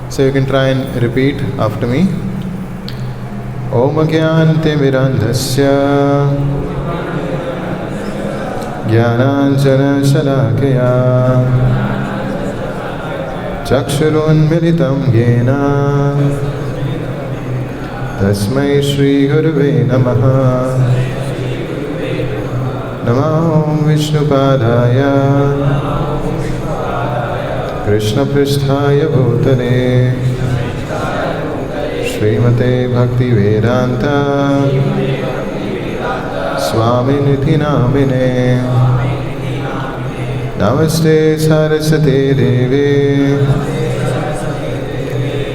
So you can try and repeat after me. Om Gyantimirandhasya Jnananjana Shalakaya Chakshurunmilitam Yena Tasmai Shri Gurave Namaha. Namo Vishnupadaya Krishna Pristhaya Bhutale Srimate Bhakti Vedanta Swaminiti Namine Namaste Saraswate Deve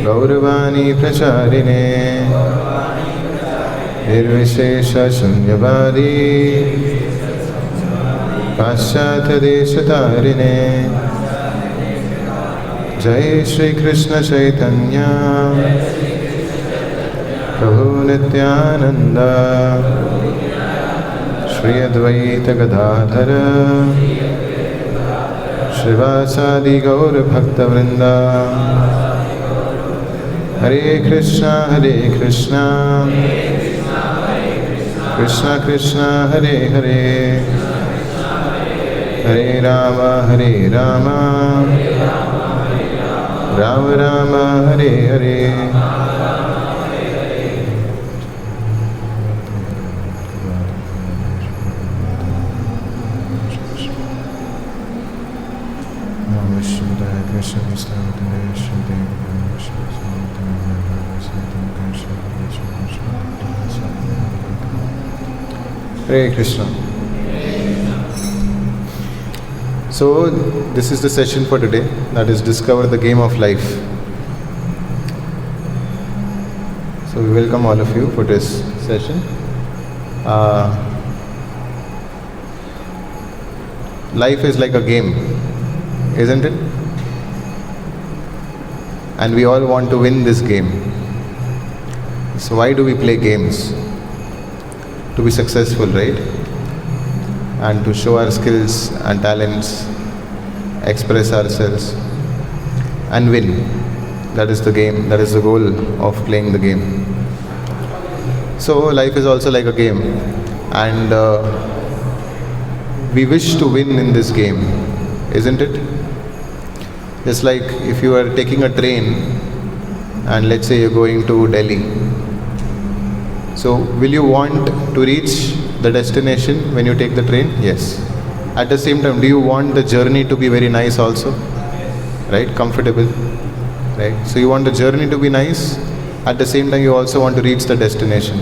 Gauravani Pracharine Nirvishesha Shunyavadi Paschatya Deshatarine Jai Shri Krishna Chaitanya Prabhu Nityananda Shri Advaita Gadadhara Shrivasadi Gaur Bhakta Vrinda Hare Krishna Krishna Krishna Hare Hare Hare Rama Rama Rama Hare Hare. Hare Krishna. So, this is the session for today, that is Discover the Game of Life. So, we welcome all of you for this session. Life is like a game, isn't it? And we all want to win this game. So, why do we play games? To be successful, right? And to show our skills and talents, express ourselves and win. That is the game, that is the goal of playing the game. So life is also like a game, and we wish to win in this game, isn't it? Just like if you are taking a train and let's say you're going to Delhi. So will you want to reach the destination when you take the train? Yes. At the same time, do you want the journey to be very nice also? Right? Comfortable. Right? So you want the journey to be nice. At the same time, you also want to reach the destination.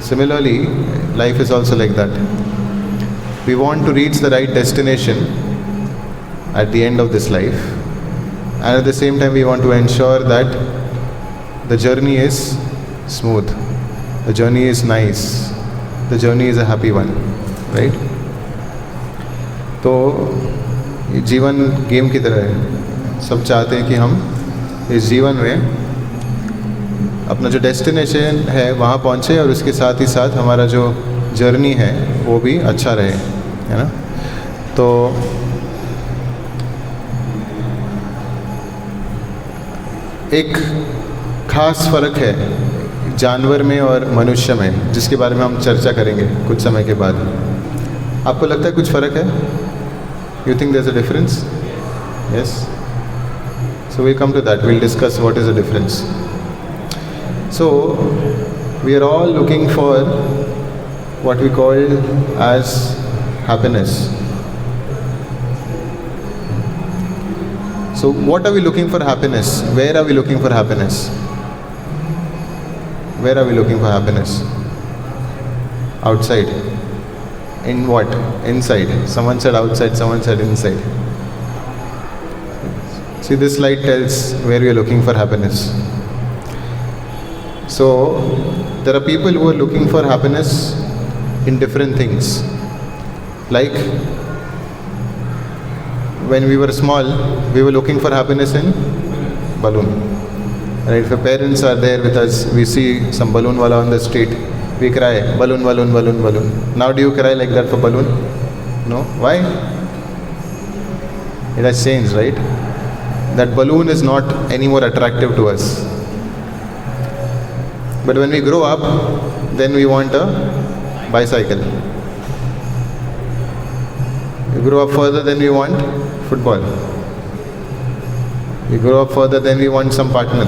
Similarly, life is also like that. We want to reach the right destination at the end of this life. And at the same time, we want to ensure that the journey is smooth. The journey is nice. The journey is a happy one, right? तो ये जीवन game की तरह है. सब चाहते हैं कि हम इस जीवन में अपना जो डेस्टिनेशन है वहाँ पहुँचे और उसके साथ ही साथ हमारा जो जर्नी है वो भी अच्छा रहे, है ना? तो एक खास फ़र्क है जानवर में और मनुष्य में, जिसके बारे में हम चर्चा करेंगे कुछ समय के बाद. आपको लगता है कुछ फ़र्क है? You think there is a difference? Yes. So we come to that. We'll discuss what is the difference. So we are all looking for what we call as happiness. So what are we looking for happiness? Where are we looking for happiness? Where are we looking for happiness? Outside. In what? Inside. Someone said outside, someone said inside. See, this slide tells where we are looking for happiness. So there are people who are looking for happiness in different things. Like when we were small, we were looking for happiness in balloon. Right? If our parents are there with us, we see some balloon wala on the street, we cry, balloon, balloon, balloon, balloon. Now do you cry like that for balloon? No? Why? It has changed, right? That balloon is not any more attractive to us. But when we grow up, then we want a bicycle. We grow up further, then we want football. We grow up further, then we want some partner.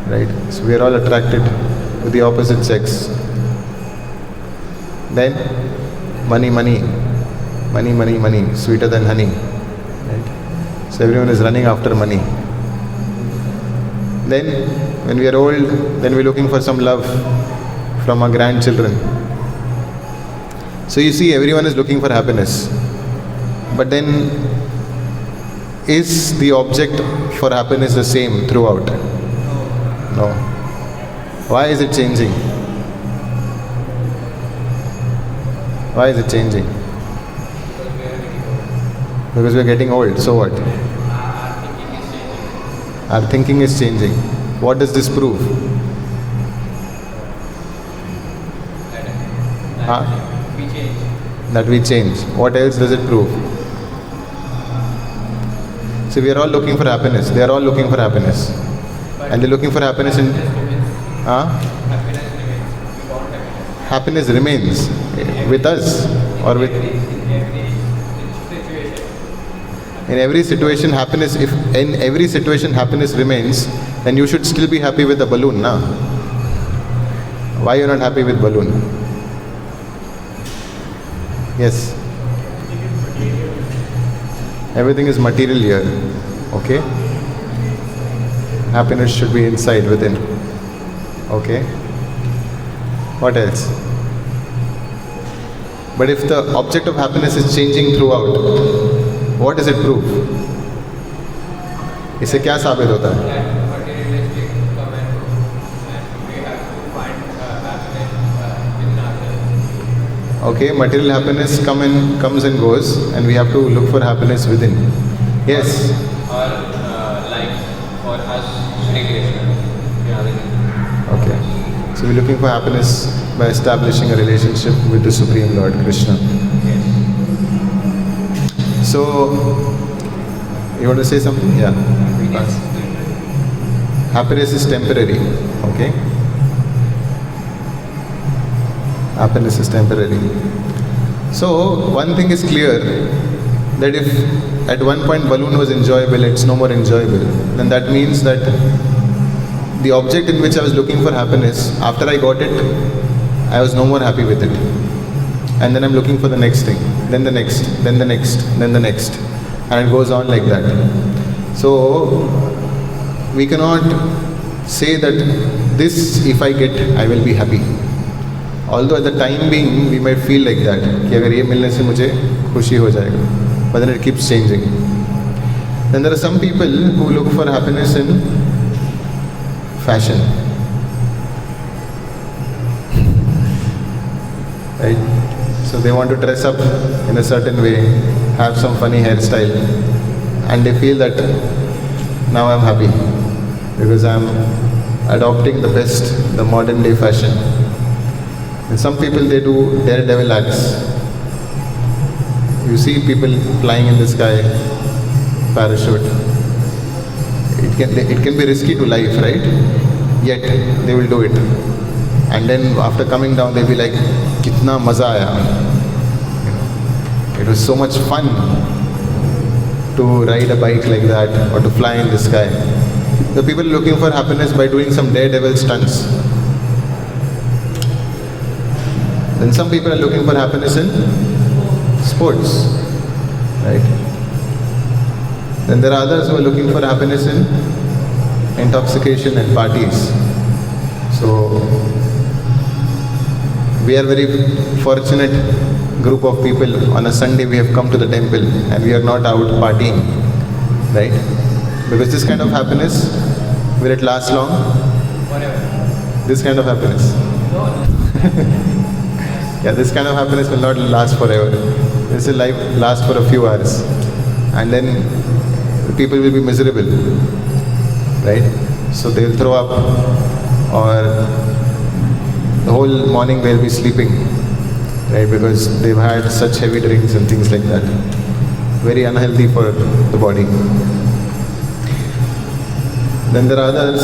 Right? So we are all attracted to the opposite sex. Then money, sweeter than honey. Right? So everyone is running after money. Then when we are old, then we're looking for some love from our grandchildren. So you see, everyone is looking for happiness. But then, is the object for happiness the same throughout? No. Why is it changing? Why is it changing? Because we are getting old. So what? Our thinking is changing. What does this prove? That we change. What else does it prove? So we are all looking for happiness. They are all looking for happiness. And they're looking for happiness in... Happiness remains with us or with... In every situation happiness, if in every situation happiness remains, then you should still be happy with the balloon, na? Why you are not happy with balloon? Yes. Everything is material here. Okay? Happiness should be inside, within. Okay? What else? But if the object of happiness is changing throughout, what does it prove? इससे क्या साबित होता है? Okay, material happiness comes and goes, and we have to look for happiness within. Yes. Or like for us, Shri Krishna. Okay. So we're looking for happiness by establishing a relationship with the Supreme Lord Krishna. Yes. So, you want to say something? Yeah. Happiness is temporary. Okay. Happiness is temporary. So, one thing is clear, that if at one point balloon was enjoyable, it's no more enjoyable, then that means that the object in which I was looking for happiness, after I got it, I was no more happy with it. And then I'm looking for the next thing, then the next, then the next, then the next. And it goes on like that. So, we cannot say that this, if I get, I will be happy. Although at the time being, we might feel like that, कि अगर ये मिलने से मुझे खुशी हो जाएगा. But then it keeps changing. Then there are some people who look for happiness in fashion. Right? So they want to dress up in a certain way, have some funny hairstyle, and they feel that now I'm happy because I'm adopting the best, the modern day fashion. And some people, they do daredevil acts. You see people flying in the sky, parachute. It can be risky to life, right? Yet they will do it. And then after coming down, they'll be like, "Kitna maza aaya." It was so much fun to ride a bike like that or to fly in the sky. The people are looking for happiness by doing some daredevil stunts. Then some people are looking for happiness in sports, right? Then there are others who are looking for happiness in intoxication and parties. So we are very fortunate group of people. On a Sunday we have come to the temple and we are not out partying, right? Because this kind of happiness, will it last long? Forever. This kind of happiness. Yeah, this kind of happiness will not last forever. This will last for a few hours. And then the people will be miserable, right? So they will throw up, or the whole morning they'll be sleeping, right? Because they've had such heavy drinks and things like that. very unhealthy for the body. Then there are others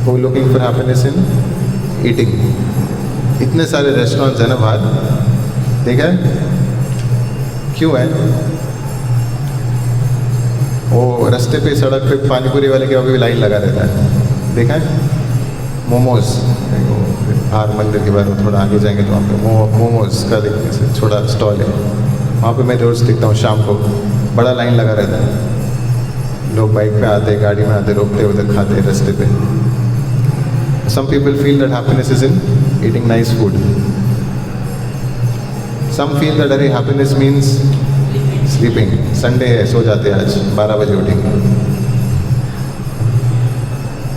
who are looking for happiness in eating. इतने सारे restaurants हैं ना बाहर, देखा है? क्यों है? वो रास्ते पे सड़क पे पानी पूरी वाले के अभी भी लाइन लगा रहता है, देखा है? मोमोज, बाहर मंदिर के बाद थोड़ा आगे जाएंगे तो वहाँ पे मोमोज का देखने से छोटा स्टॉल है, वहाँ पे मैं रोज़ दिखता हूँ शाम को, बड़ा लाइन लगा रहता है, लोग बाइक पे आते, गाड़ी में आते, रोकते, उधर खाते रास्ते पे. Some people feel that happiness is in eating nice food. Some feel that अरे happiness means sleeping. Sunday है, सो जाते हैं, आज 12 बजे उठेंगे.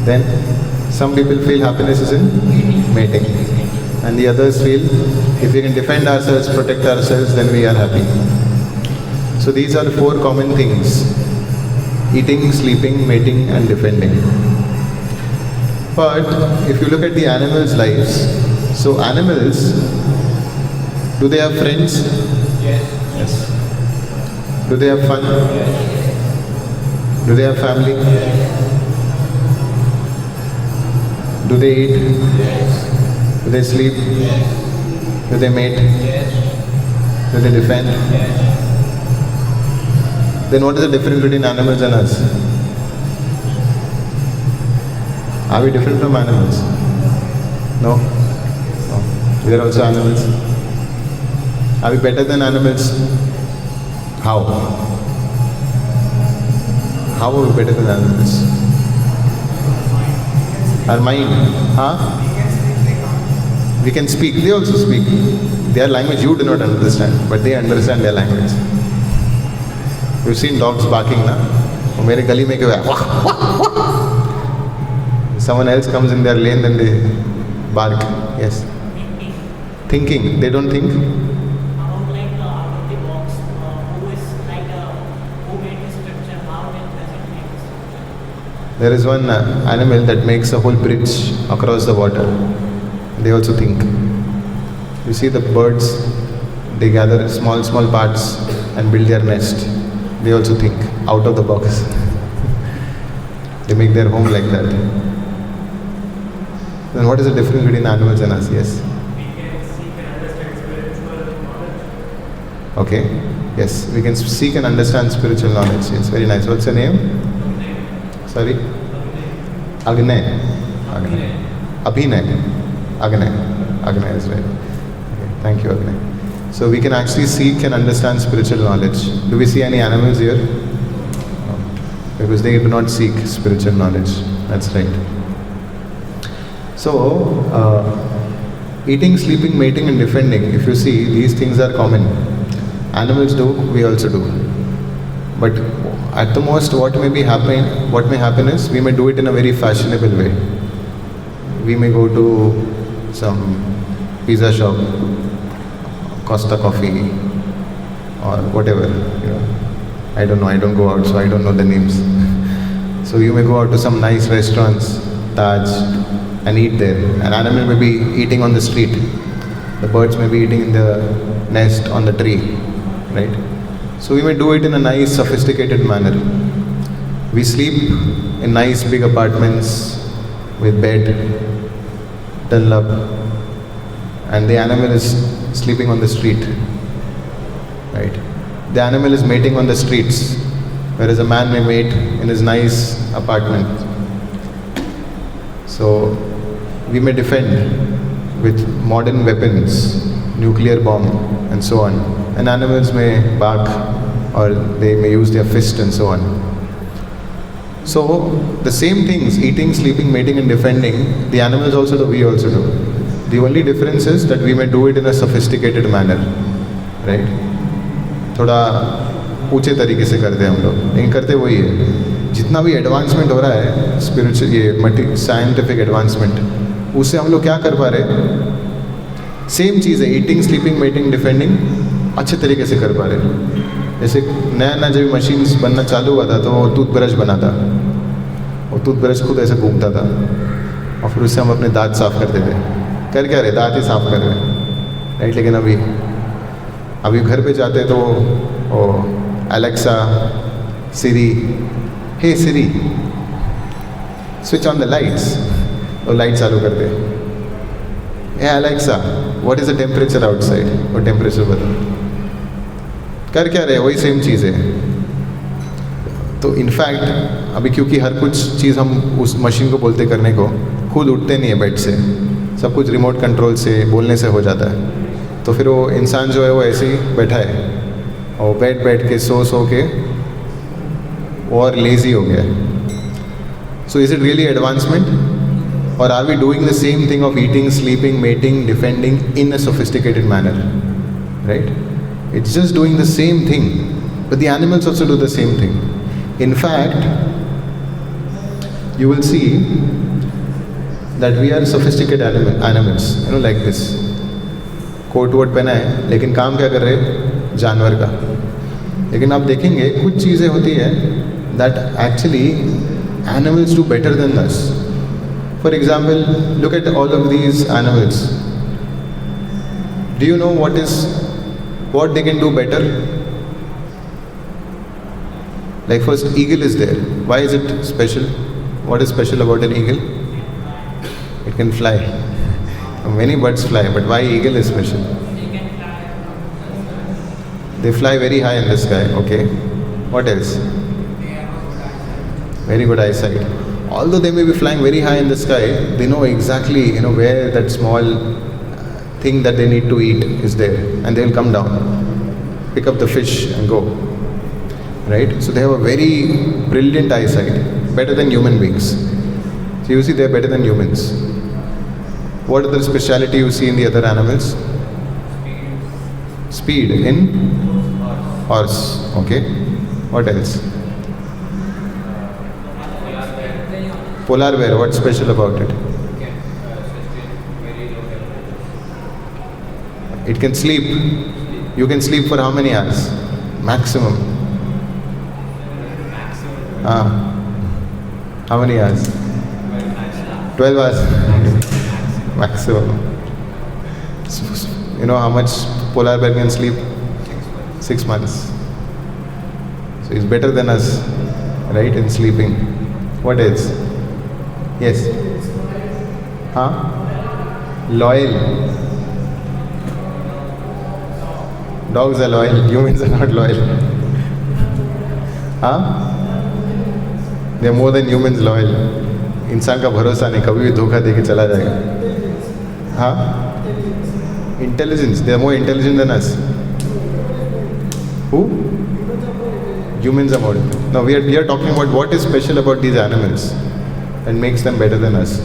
Then some people feel happiness is in mating, and the others feel if we can defend ourselves, protect ourselves, then we are happy. So these are 4 common things: eating, sleeping, mating, and defending. But if you look at the animals' lives, so animals, do they have friends? Yes. Yes. Do they have fun? Yes. Do they have family? Yes. Do they eat? Yes. Do they sleep? Yes. Do they mate? Yes. Do they defend? Yes. Then what is the difference between animals and us? Are we different from animals? No? No. We are also animals. Are we better than animals? How? How are we better than animals? Our mind. Huh? We can speak. They also speak. Their language you do not understand, but they understand their language. You've seen dogs barking, na? और मेरे गली में क्यों है? Someone else comes in their lane, then they bark. Yes. Thinking. They don't think. About like out of the box, who is like who made this structure? How does it make this structure? There is one animal that makes a whole bridge across the water. They also think. You see the birds, they gather small parts and build their nest. They also think out of the box. They make their home like that. Then what is the difference between animals and us? Yes. We can seek and understand spiritual knowledge. Okay. Yes, we can seek and understand spiritual knowledge. Yes, very nice. What's your name? Sorry? Agnay. Agnay. Abhinay. Agnay. Agnay is right. Okay. Thank you, Agnay. So we can actually seek and understand spiritual knowledge. Do we see any animals here? No. Because they do not seek spiritual knowledge. That's right. So, eating, sleeping, mating and defending, if you see, these things are common. Animals do, we also do. But at the most, what may happen is, we may do it in a very fashionable way. We may go to some pizza shop, Costa Coffee, or whatever. I don't know, I don't go out, so I don't know the names. So you may go out to some nice restaurants, Taj, and eat there. An animal may be eating on the street. The birds may be eating in the nest on the tree, right? So we may do it in a nice, sophisticated manner. We sleep in nice big apartments with bed, done up, and the animal is sleeping on the street, right? The animal is mating on the streets, whereas a man may mate in his nice apartment. So we may defend with modern weapons, nuclear bomb and so on. And animals may bark or they may use their fist and so on. So the same things, eating, sleeping, mating and defending, the animals also do, we also do. The only difference is that we may do it in a sophisticated manner, right? थोड़ा ऊंचे तरीके से करते हैं हम लोग, लेकिन करते वही है. जितना भी एडवांसमेंट हो रहा है स्पिरिचुअल, ये साइंटिफिक एडवांसमेंट, उससे हम लोग क्या कर पा रहे हैं? सेम चीज़ है, ईटिंग, स्लीपिंग, मेटिंग, डिफेंडिंग अच्छे तरीके से कर पा रहे हैं. जैसे नया जब मशीन्स बनना चालू हुआ था तो वो टूथब्रश बना था, वो टूथब्रश खुद ऐसे घूमता था और फिर उससे हम अपने दांत साफ करते थे. कर क्या रहे? दांत ही साफ कर रहे हैं, राइट? लेकिन अभी अभी घर पे जाते तो oh Alexa, Siri, hey Siri switch on the lights, वो लाइट चालू कर दे। Hey Alexa what is the temperature outside, वो टेम्परेचर बता। कर क्या रहे, वही सेम चीज़ है। तो इनफैक्ट अभी क्योंकि हर कुछ चीज़ हम उस मशीन को बोलते करने को, खुद उठते नहीं है बेड से, सब कुछ रिमोट कंट्रोल से बोलने से हो जाता है। तो फिर वो इंसान जो है वो ऐसे ही बैठा है और बैठ के सो के और लेज़ी हो गया है। So is it really advancement, और are we doing the same thing of eating, sleeping, mating, defending in a sophisticated manner, right? It's just doing the same thing, but the animals also do the same thing. In fact, you will see that we are sophisticated animals, you know, like this. Coat वोट पहना है, लेकिन काम क्या कर रहे हैं? जानवर का। लेकिन आप देखेंगे कुछ चीज़ें होती है that actually animals do better than us. For example, look at all of these animals. Do you know what they can do better? Like first, eagle is there. Why is it special? What is special about an eagle? It can fly. Many birds fly, but why eagle is special? They fly very high in the sky. Okay. What else? Very good eyesight. Although they may be flying very high in the sky, they know exactly, where that small thing that they need to eat is there, and they will come down, pick up the fish and go, right? So they have a very brilliant eyesight, better than human beings. So you see, they are better than humans. What other speciality you see in the other animals? Speed in horse. Okay. What else? Polar bear. What's special about it? It can sleep. You can sleep for how many hours? Maximum. How many hours? 12 hours. Maximum. You know how much polar bear can sleep? 6 months. So he's better than us, right, in sleeping. What else? Yes. Loyal. Dogs are loyal, humans are not loyal. They are more than humans loyal. इंसान का भरोसा नहीं, कभी भी धोखा दे के चला जाएगा। Intelligence, they are more intelligent than us. Who? Humans are more. Now we are talking about what is special about these animals and makes them better than us.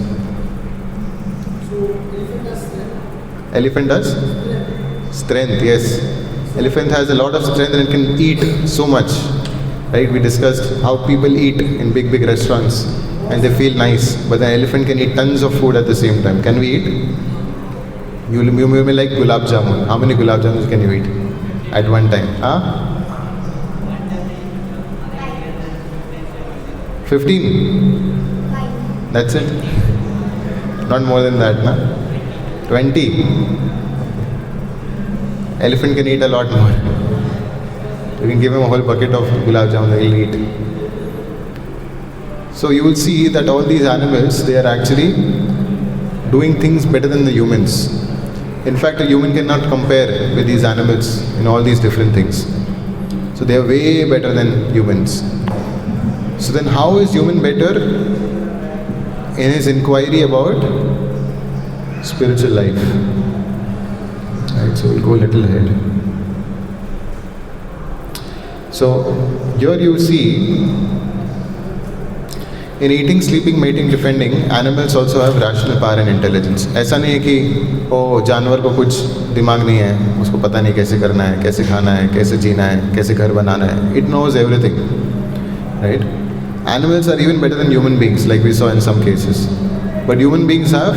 Elephant does? Strength, yes. Elephant has a lot of strength and it can eat so much, right? We discussed how people eat in big restaurants and they feel nice, but an elephant can eat tons of food at the same time. Can we eat? You may like gulab jamun. How many gulab jamuns can you eat at one time? 15? That's it? Not more than that, na? 20? Elephant can eat a lot more. You can give him a whole bucket of gulab jamun that he'll eat. So you will see that all these animals, they are actually doing things better than the humans. In fact, a human cannot compare with these animals in all these different things. So they are way better than humans. So then how is human better in his inquiry about spiritual life? Right, so we'll go a little ahead. So here you see, in eating, sleeping, mating, defending, animals also have rational power and intelligence. ऐसा नहीं है कि जानवर को कुछ दिमाग नहीं है, उसको पता नहीं कैसे करना है, कैसे खाना है, कैसे जीना है, कैसे घर बनाना है. It knows everything, right? Animals are even better than human beings, like we saw in some cases. But human beings have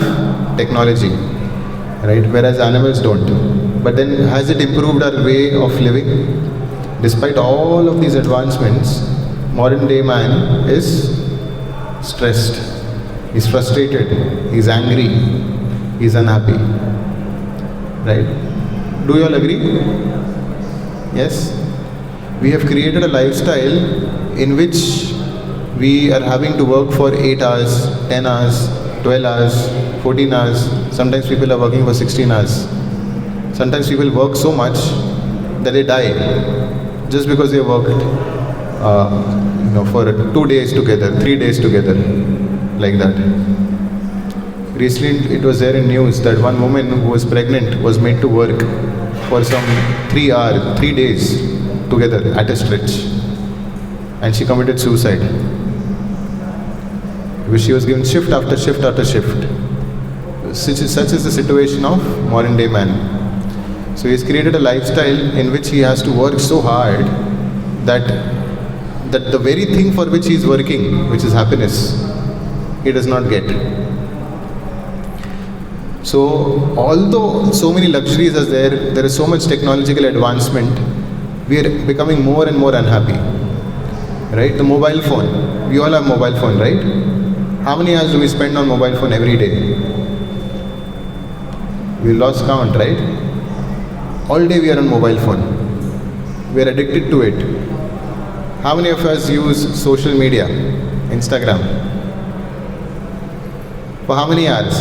technology, right? Whereas animals don't. But then has it improved our way of living? Despite all of these advancements, modern day man is stressed, he's frustrated, he's angry, he's unhappy, right? Do you all agree? Yes? We have created a lifestyle in which we are having to work for 8 hours, 10 hours, 12 hours, 14 hours. Sometimes people are working for 16 hours. Sometimes people work so much that they die just because they worked for 2 days together, 3 days together, like that. Recently it was there in news that one woman who was pregnant was made to work for some 3 days together at a stretch, and she committed suicide because she was given shift after shift after shift. Such is the situation of modern day man. So he has created a lifestyle in which he has to work so hard that the very thing for which he is working, which is happiness, he does not get. So although so many luxuries are there is so much technological advancement, we are becoming more and more unhappy. Right? The mobile phone, we all have mobile phone, right? How many hours do we spend on mobile phone every day? We lost count, right? All day we are on mobile phone. We are addicted to it. How many of us use social media, Instagram? For how many hours?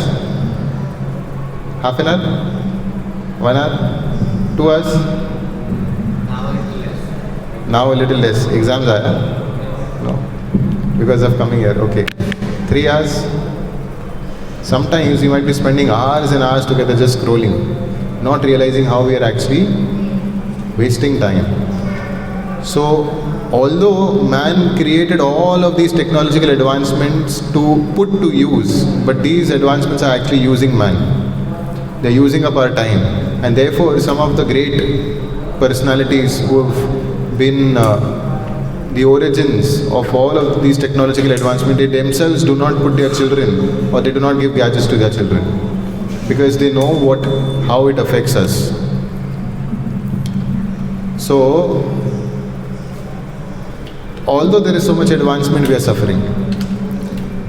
Half an hour? 1 hour? 2 hours? Now a little less. Exams are? No. Because of coming here. Okay. 3 hours? Sometimes we might be spending hours and hours together just scrolling, not realizing how we are actually wasting time. So, although man created all of these technological advancements to put to use, but these advancements are actually using man. They are using up our time. And therefore, some of the great personalities who have been the origins of all of these technological advancements, they themselves do not put their children, or they do not give gadgets to their children, because they know how it affects us. So, although there is so much advancement, we are suffering.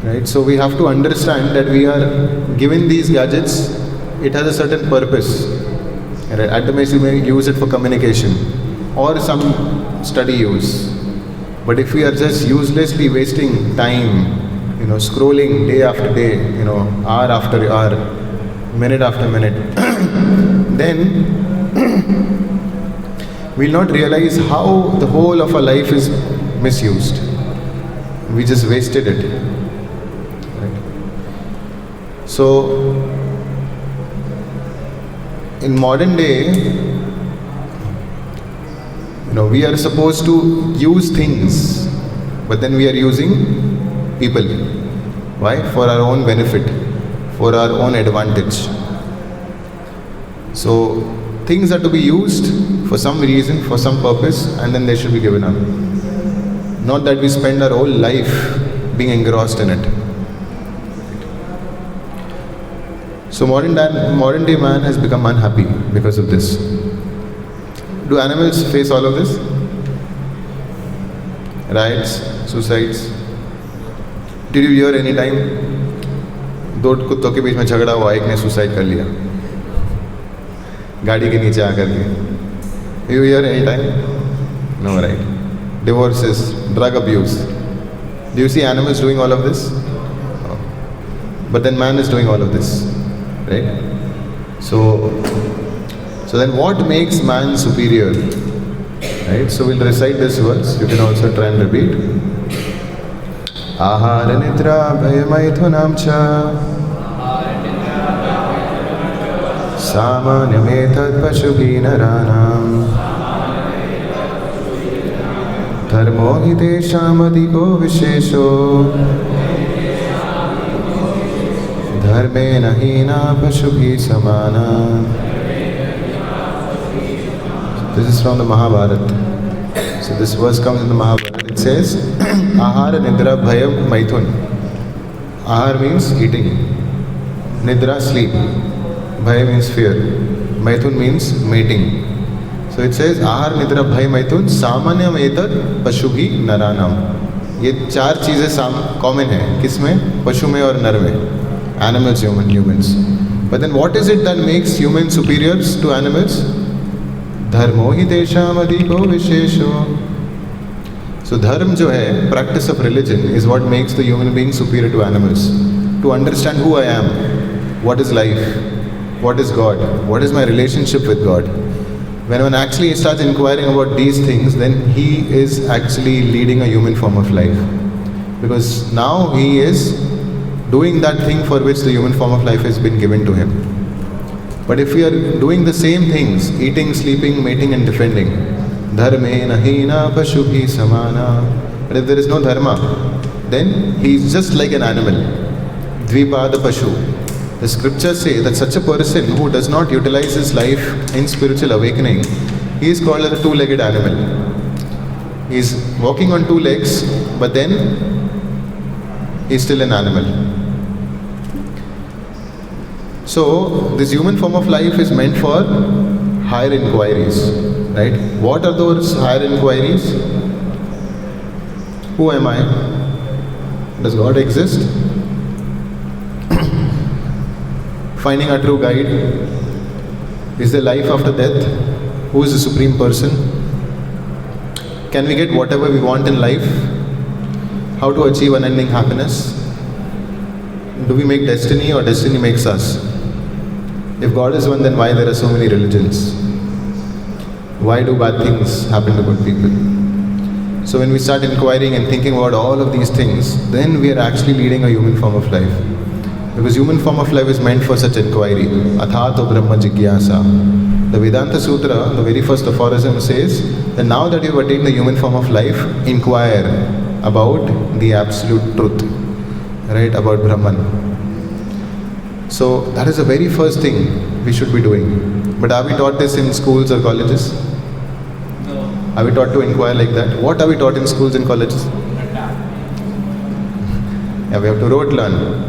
Right? So we have to understand that we are given these gadgets, it has a certain purpose. Right? At the most, we may use it for communication or some study use. But if we are just uselessly wasting time, scrolling day after day, hour after hour, minute after minute, then we'll not realize how the whole of our life is misused. We just wasted it. Right? So, in modern day, we are supposed to use things, but then we are using people. Why? For our own benefit, for our own advantage. So, things are to be used for some reason, for some purpose, and then they should be given up. Not that we spend our whole life being engrossed in it. So modern day man has become unhappy because of this. Do animals face all of this? Riots, suicides? Did you hear any time? 2 कुत्तों के बीच में झगड़ा हुआ, एक ने suicide कर लिया गाड़ी के नीचे आकर के. You hear any time? No, right? Divorces, drug abuse. Do you see animals doing all of this? No. But then man is doing all of this, right? So then what makes man superior? Right? So we'll recite this verse. You can also try and repeat. Ahara nidra bhayamaithunam cha samanyamethad pashubhi naranam dharmo hi tesham adipo vishesho dharme nahina pashubhi samana. This is from the Mahabharata. So this verse comes in the Mahabharata. It says, Ahara nidra bhayam maithun. Ahar means eating. Nidra, sleep. Bhaya means fear. Maithun means mating. So it says, Ahar nidra bhaya maithun samanyam etad pashubhi naranam. ये 4 चीजें common है. किसमें? पशु में और नर में. Animals, humans. But then what is it that makes humans superiors to animals? धर्मो हि तेषाम अधिको विशेषो. So dharma जो है, practice of religion, is what makes the human being superior to animals. To understand who I am, what is life, what is God, what is my relationship with God. When one actually starts inquiring about these things, then he is actually leading a human form of life. Because now he is doing that thing for which the human form of life has been given to him. But if we are doing the same things, eating, sleeping, mating and defending, dharmena hina pashuhi samana. But if there is no dharma, then he is just like an animal. Dvipada pashu. The scriptures say that such a person who does not utilize his life in spiritual awakening, he is called as a two-legged animal. He is walking on two legs, but then he is still an animal. So, this human form of life is meant for higher inquiries, right? What are those higher inquiries? Who am I? Does God exist? Finding our true guide. Is there life after death? Who is the supreme person? Can we get whatever we want in life? How to achieve unending happiness? Do we make destiny or destiny makes us? If God is one, then why there are so many religions? Why do bad things happen to good people? So when we start inquiring and thinking about all of these things, then we are actually leading a human form of life. Because human form of life is meant for such inquiry. Athato Brahma Jigyasa. The Vedanta Sutra, the very first aphorism says that now that you have attained the human form of life, inquire about the absolute truth, right? About Brahman. So that is the very first thing we should be doing. But are we taught this in schools or colleges? No. Are we taught to inquire like that? What are we taught in schools and colleges? Yeah, we have to rote learn.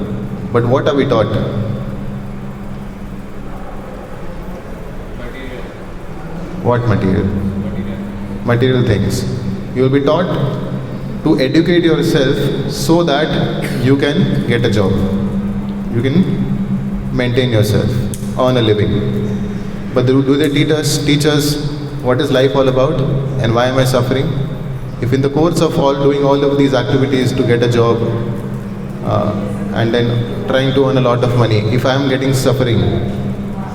But what are we taught? Material. What material? Material things. You will be taught to educate yourself so that you can get a job. You can maintain yourself, earn a living. But do they teach us what is life all about and why am I suffering? If in the course of doing all of these activities to get a job and then trying to earn a lot of money, if I am getting suffering,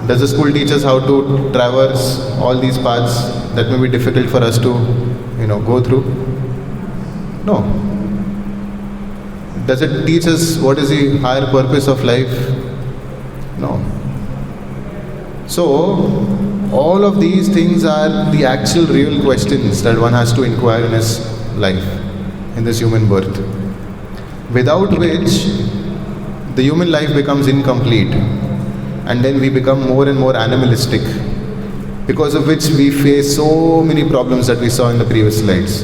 does the school teach us how to traverse all these paths that may be difficult for us to, go through? No. Does it teach us what is the higher purpose of life? No. So, all of these things are the actual real questions that one has to inquire in his life, in this human birth. Without which, the human life becomes incomplete and then we become more and more animalistic, because of which we face so many problems that we saw in the previous slides.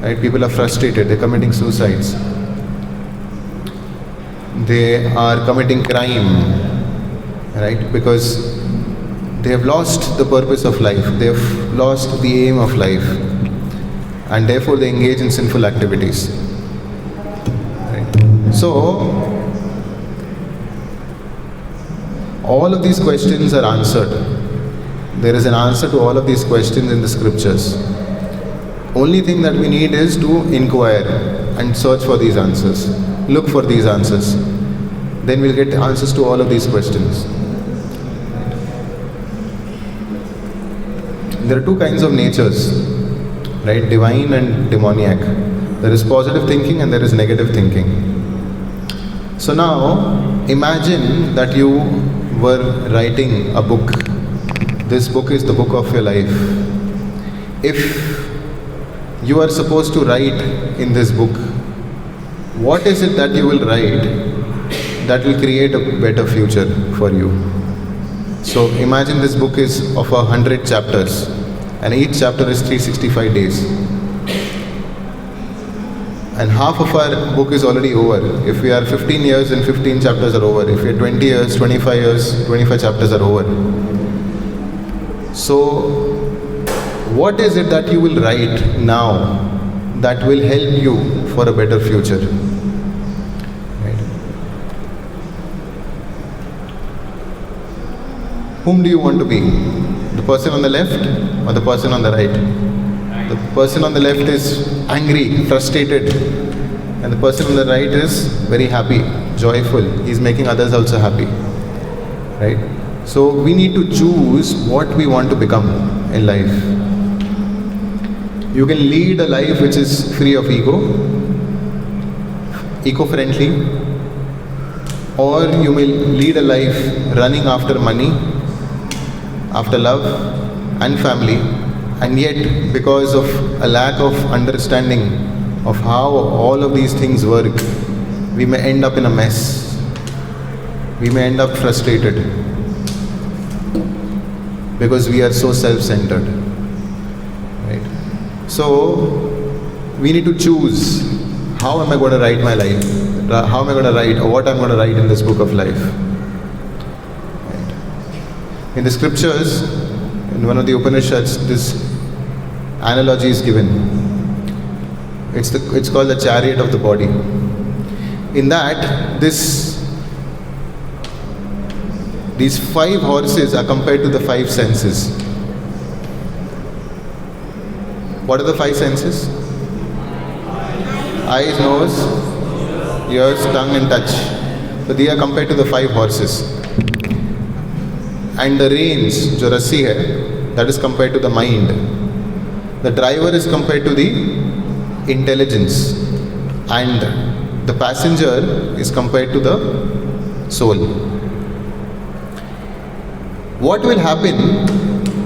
Right? People are frustrated, they're committing suicides. They are committing crime, right? Because they have lost the purpose of life, they have lost the aim of life, and therefore they engage in sinful activities. Right? So, all of these questions are answered. There is an answer to all of these questions in the scriptures. Only thing that we need is to inquire and search for these answers. Look for these answers. Then we'll get answers to all of these questions. There are two kinds of natures, right? Divine and demoniac. There is positive thinking and there is negative thinking. So now, imagine that you were writing a book. This book is the book of your life. If you are supposed to write in this book, what is it that you will write that will create a better future for you? So imagine this book is of 100 chapters and each chapter is 365 days. And half of our book is already over. If we are 15 years, then 15 chapters are over. If we are 20 years, 25 years, 25 chapters are over. So, what is it that you will write now that will help you for a better future? Right. Whom do you want to be? The person on the left or the person on the right? The person on the left is angry, frustrated, and the person on the right is very happy, joyful. He's making others also happy, right? So we need to choose what we want to become in life. You can lead a life which is free of ego, eco-friendly, or you may lead a life running after money, after love and family, and yet because of a lack of understanding of how all of these things work, we may end up in a mess. We may end up frustrated because we are so self-centered, right? So we need to choose, how am I going to write my life? How am I going to write, or what I'm going to write in this book of life? Right. In the scriptures, in one of the Upanishads, this analogy is given. It's called the chariot of the body. In that, these 5 horses are compared to the 5 senses. What are the 5 senses? Eyes, nose, ears, tongue and touch. So they are compared to the 5 horses. And the reins, jo rassi hai, that is compared to the mind. The driver is compared to the intelligence. And the passenger is compared to the soul. What will happen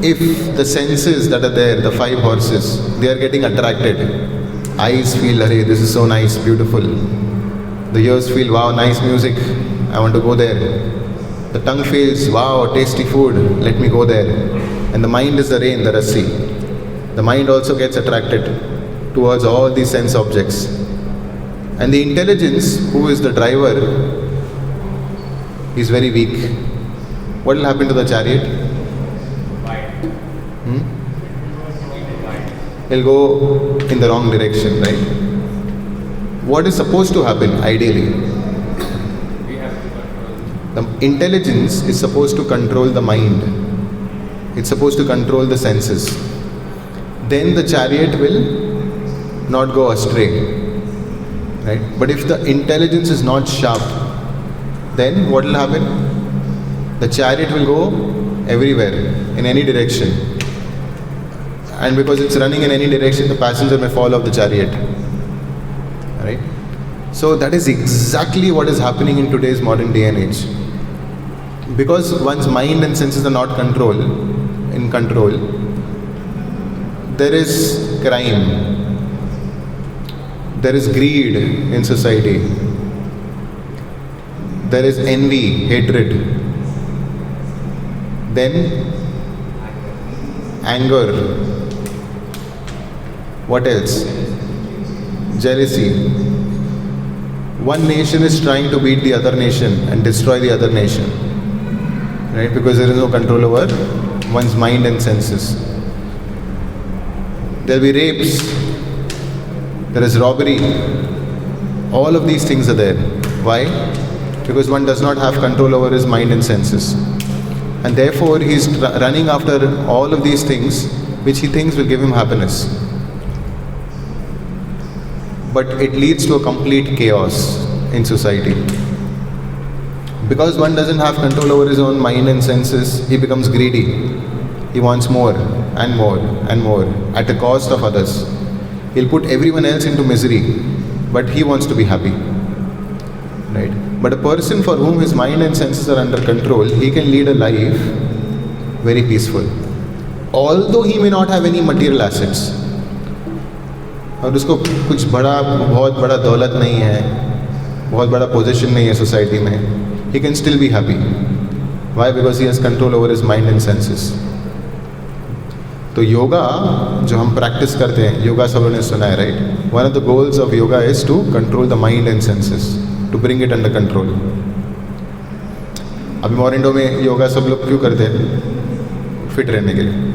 if the senses that are there, the 5 horses, they are getting attracted? Eyes feel, "Arey, this is so nice, beautiful." The ears feel, "Wow, nice music, I want to go there." The tongue feels, "Wow, tasty food, let me go there." And the mind is the rein, the rassi. The mind also gets attracted towards all these sense objects. And the intelligence, who is the driver, is very weak. What will happen to the chariot? He'll go in the wrong direction, right? What is supposed to happen ideally? The intelligence is supposed to control the mind. It's supposed to control the senses. Then the chariot will not go astray, right? But if the intelligence is not sharp, then what will happen? The chariot will go everywhere, in any direction. And because it's running in any direction, the passenger may fall off the chariot, right? So that is exactly what is happening in today's modern day and age. Because one's mind and senses are not in control, there is crime, there is greed in society, there is envy, hatred, then anger, what else? Jealousy. One nation is trying to beat the other nation and destroy the other nation, right? Because there is no control over one's mind and senses. There will be rapes, there is robbery, all of these things are there. Why? Because one does not have control over his mind and senses. And therefore he is running after all of these things which he thinks will give him happiness. But it leads to a complete chaos in society. Because one doesn't have control over his own mind and senses, he becomes greedy. He wants more and more and more at the cost of others. He'll put everyone else into misery, but he wants to be happy, right? But a person for whom his mind and senses are under control, he can lead a life very peaceful. Although he may not have any material assets, और उसको कुछ बहुत बड़ा दौलत नहीं है, बहुत बड़ा पोजीशन नहीं है सोसाइटी में, he can still be happy. Why? Because he has control over his mind and senses. तो योगा जो हम प्रैक्टिस करते हैं, योगा सब लोगों ने सुना है, right? One of the goals of yoga is to control the mind and senses, to bring it under control. अभी मोरिंडो में योगा सब लोग क्यों करते हैं? फिट रहने के लिए.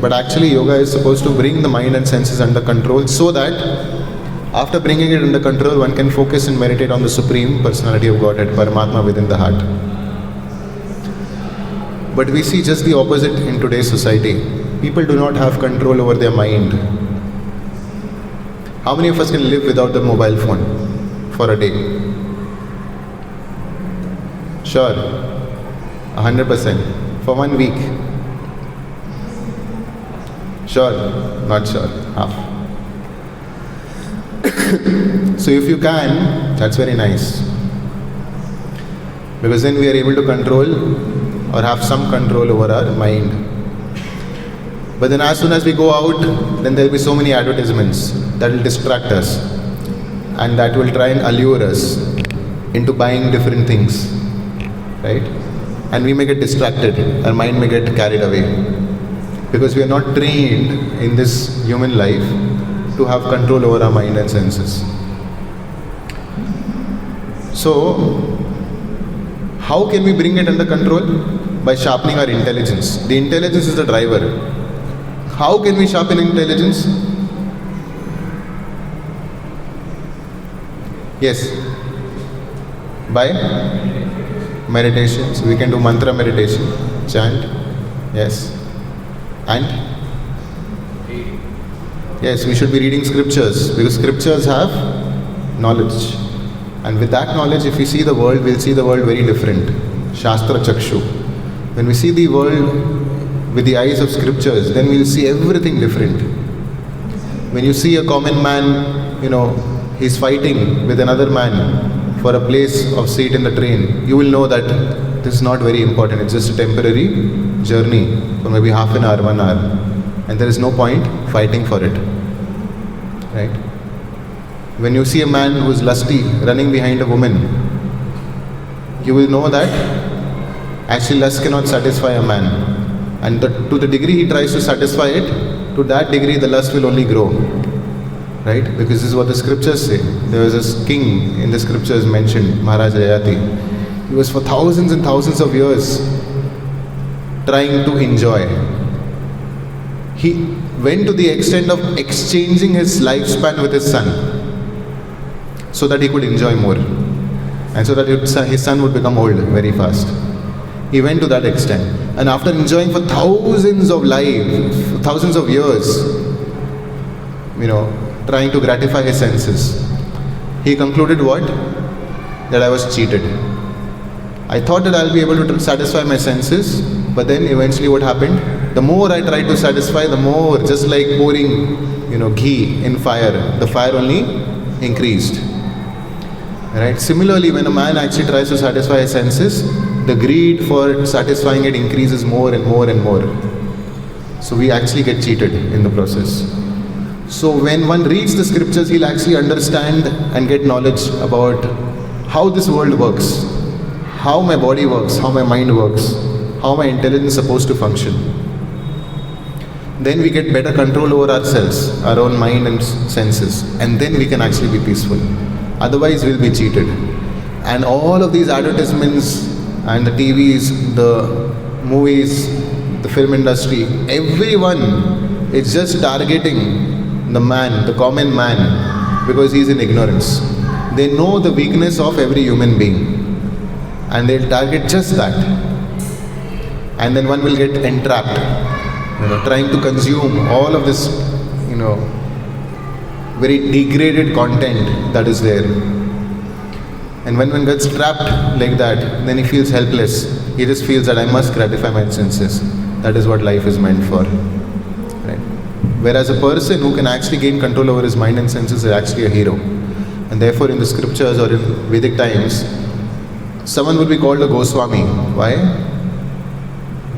But actually yoga is supposed to bring the mind and senses under control, so that after bringing it under control, one can focus and meditate on the Supreme Personality of Godhead, Paramatma within the heart. But we see just the opposite in today's society. People do not have control over their mind. How many of us can live without the mobile phone for a day? Sure, 100%. For 1 week? Sure, not sure, half. So if you can, that's very nice. Because then we are able to control or have some control over our mind. But then as soon as we go out, then there will be so many advertisements that will distract us and that will try and allure us into buying different things, right? And we may get distracted, our mind may get carried away because we are not trained in this human life to have control over our mind and senses. So, how can we bring it under control? By sharpening our intelligence. The intelligence is the driver. How can we sharpen intelligence? Yes. By meditations. We can do mantra meditation, chant. Yes. And? Yes, we should be reading scriptures because scriptures have knowledge. And with that knowledge, if we see the world, we'll see the world very different. Shastra Chakshu. When we see the world with the eyes of scriptures, then we'll see everything different. When you see a common man, he's fighting with another man for a place of seat in the train, you will know that this is not very important. It's just a temporary journey for maybe half an hour, 1 hour. And there is no point fighting for it. Right? When you see a man who is lusty running behind a woman, you will know that actually lust cannot satisfy a man. And to the degree he tries to satisfy it, to that degree the lust will only grow. Right? Because this is what the scriptures say. There was this king in the scriptures mentioned, Maharaj Yayati. He was for thousands and thousands of years trying to enjoy. He went to the extent of exchanging his lifespan with his son so that he could enjoy more and so that his son would become old very fast. He went to that extent. And after enjoying for thousands of lives, thousands of years, trying to gratify his senses, he concluded what? That I was cheated. I thought that I'll be able to satisfy my senses, but then eventually what happened? The more I tried to satisfy, the more, just like pouring, ghee in fire, the fire only increased. Right? Similarly, when a man actually tries to satisfy his senses, the greed for satisfying it increases more and more and more. So we actually get cheated in the process. So when one reads the scriptures, he'll actually understand and get knowledge about how this world works, how my body works, how my mind works, how my intelligence is supposed to function. Then we get better control over ourselves, our own mind and senses, and then we can actually be peaceful. Otherwise, we'll be cheated. And all of these advertisements and the TVs, the movies, the film industry, everyone is just targeting the man, the common man, because he's in ignorance. They know the weakness of every human being and they'll target just that. And then one will get entrapped, trying to consume all of this, very degraded content that is there. And when one gets trapped like that, then he feels helpless. He just feels that I must gratify my senses. That is what life is meant for. Right? Whereas a person who can actually gain control over his mind and senses is actually a hero. And therefore in the scriptures or in Vedic times, someone will be called a Goswami. Why?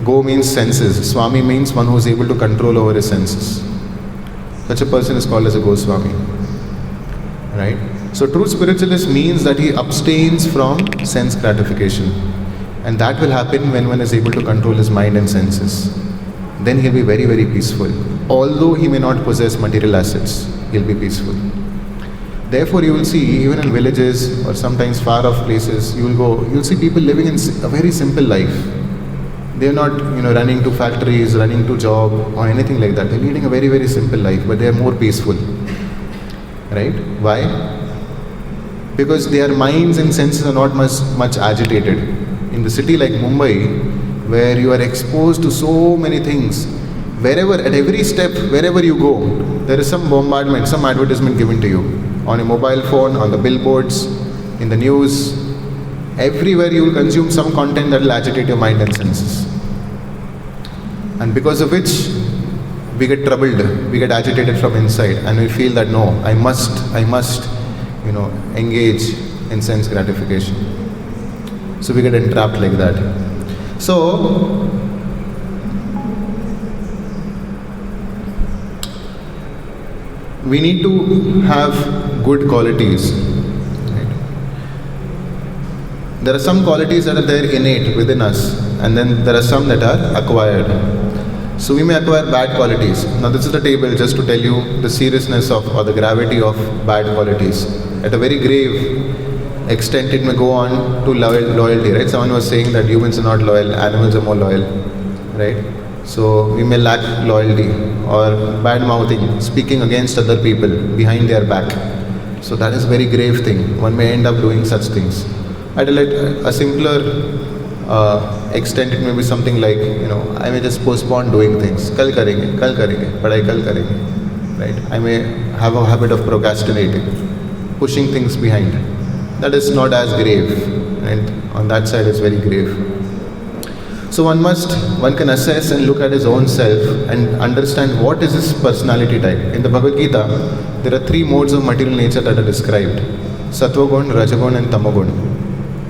Go means senses. Swami means one who is able to control over his senses. Such a person is called as a Goswami. Right? So true spiritualist means that he abstains from sense gratification. And that will happen when one is able to control his mind and senses. Then he'll be very, very peaceful. Although he may not possess material assets, he'll be peaceful. Therefore you will see, even in villages or sometimes far off places, you'll see people living in a very simple life. They're not, running to factories, running to job or anything like that. They're leading a very, very simple life, but they're more peaceful. Right? Why? Because their minds and senses are not much agitated. In the city like Mumbai, where you are exposed to so many things. Wherever, at every step, wherever you go, there is some bombardment, some advertisement given to you. On your mobile phone, on the billboards, in the news. Everywhere you will consume some content that will agitate your mind and senses. And because of which, we get troubled, we get agitated from inside, and we feel that no, I must, engage in sense gratification. So we get entrapped like that. So, we need to have good qualities. Right? There are some qualities that are there innate within us, and then there are some that are acquired. So we may acquire bad qualities. Now this is the table just to tell you the seriousness of or the gravity of bad qualities. At a very grave extent it may go on to loyalty, right? Someone was saying that humans are not loyal, animals are more loyal, right? So we may lack loyalty or bad mouthing, speaking against other people behind their back. So that is a very grave thing. One may end up doing such things. At a simpler extent, it may be something like, I may just postpone doing things. Kal karenge, padhai kal karenge, right? I may have a habit of procrastinating, pushing things behind. That is not as grave, and on that side it's very grave. So one can assess and look at his own self and understand what is his personality type. In the Bhagavad Gita, there are 3 modes of material nature that are described: Sattva gun, Rajagun and Tamagun.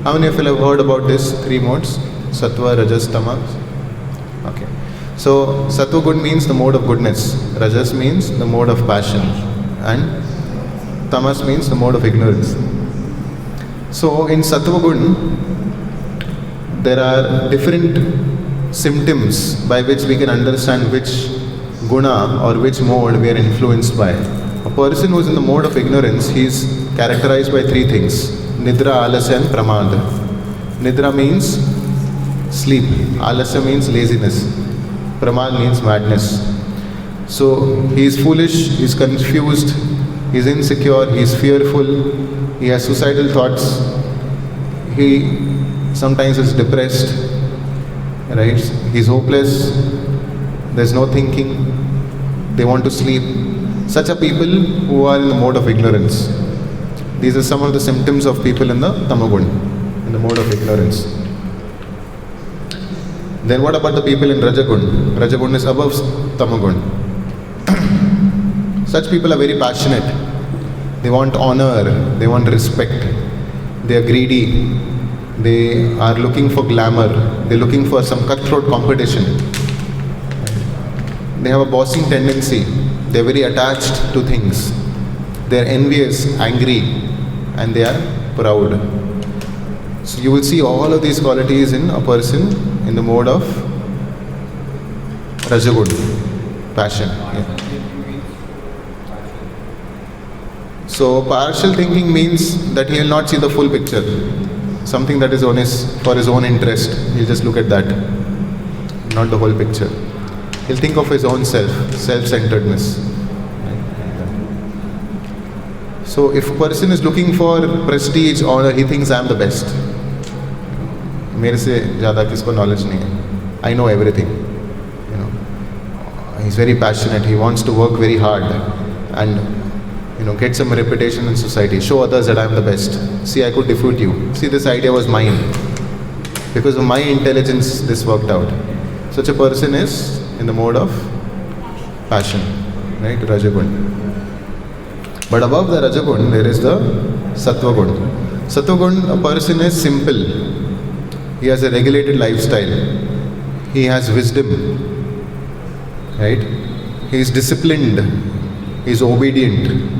How many of you have heard about these 3 modes? Sattva, Rajas, Tamas? Okay. So, Sattva gun means the mode of goodness. Rajas means the mode of passion. And Tamas means the mode of ignorance. So, in Sattva gun, there are different symptoms by which we can understand which guna or which mode we are influenced by. A person who is in the mode of ignorance, he is characterized by 3 things: Nidra, Alasya and Pramad. Nidra means sleep. Alasya means laziness. Pramad means madness. So he is foolish, he is confused, he is insecure, he is fearful, he has suicidal thoughts, he sometimes is depressed, right? He is hopeless, there is no thinking, they want to sleep. Such are people who are in the mode of ignorance. These are some of the symptoms of people in the Tamagun, in the mode of ignorance. Then what about the people in Rajagun? Rajagun is above Tamagun. Such people are very passionate. They want honor, they want respect, they are greedy, they are looking for glamour, they are looking for some cutthroat competition. They have a bossing tendency, they are very attached to things. They are envious, angry, and they are proud. So you will see all of these qualities in a person in the mode of Rajagun, passion. Yeah. So partial thinking means that he will not see the full picture. Something that is for his own interest, he'll just look at that, not the whole picture. He'll think of his own self-centeredness. So if a person is looking for prestige or he thinks I am the best, मेरे से ज़्यादा किसको knowledge नहीं है, I know everything, he's very passionate, he wants to work very hard and get some reputation in society, show others that I am the best. See, I could defeat you. See, this idea was mine. Because of my intelligence, this worked out. Such a person is in the mode of passion, right? Rajagun. But above the Rajagun, there is the Sattva gun. Sattva gun, a person is simple. He has a regulated lifestyle. He has wisdom, right? He is disciplined. He is obedient.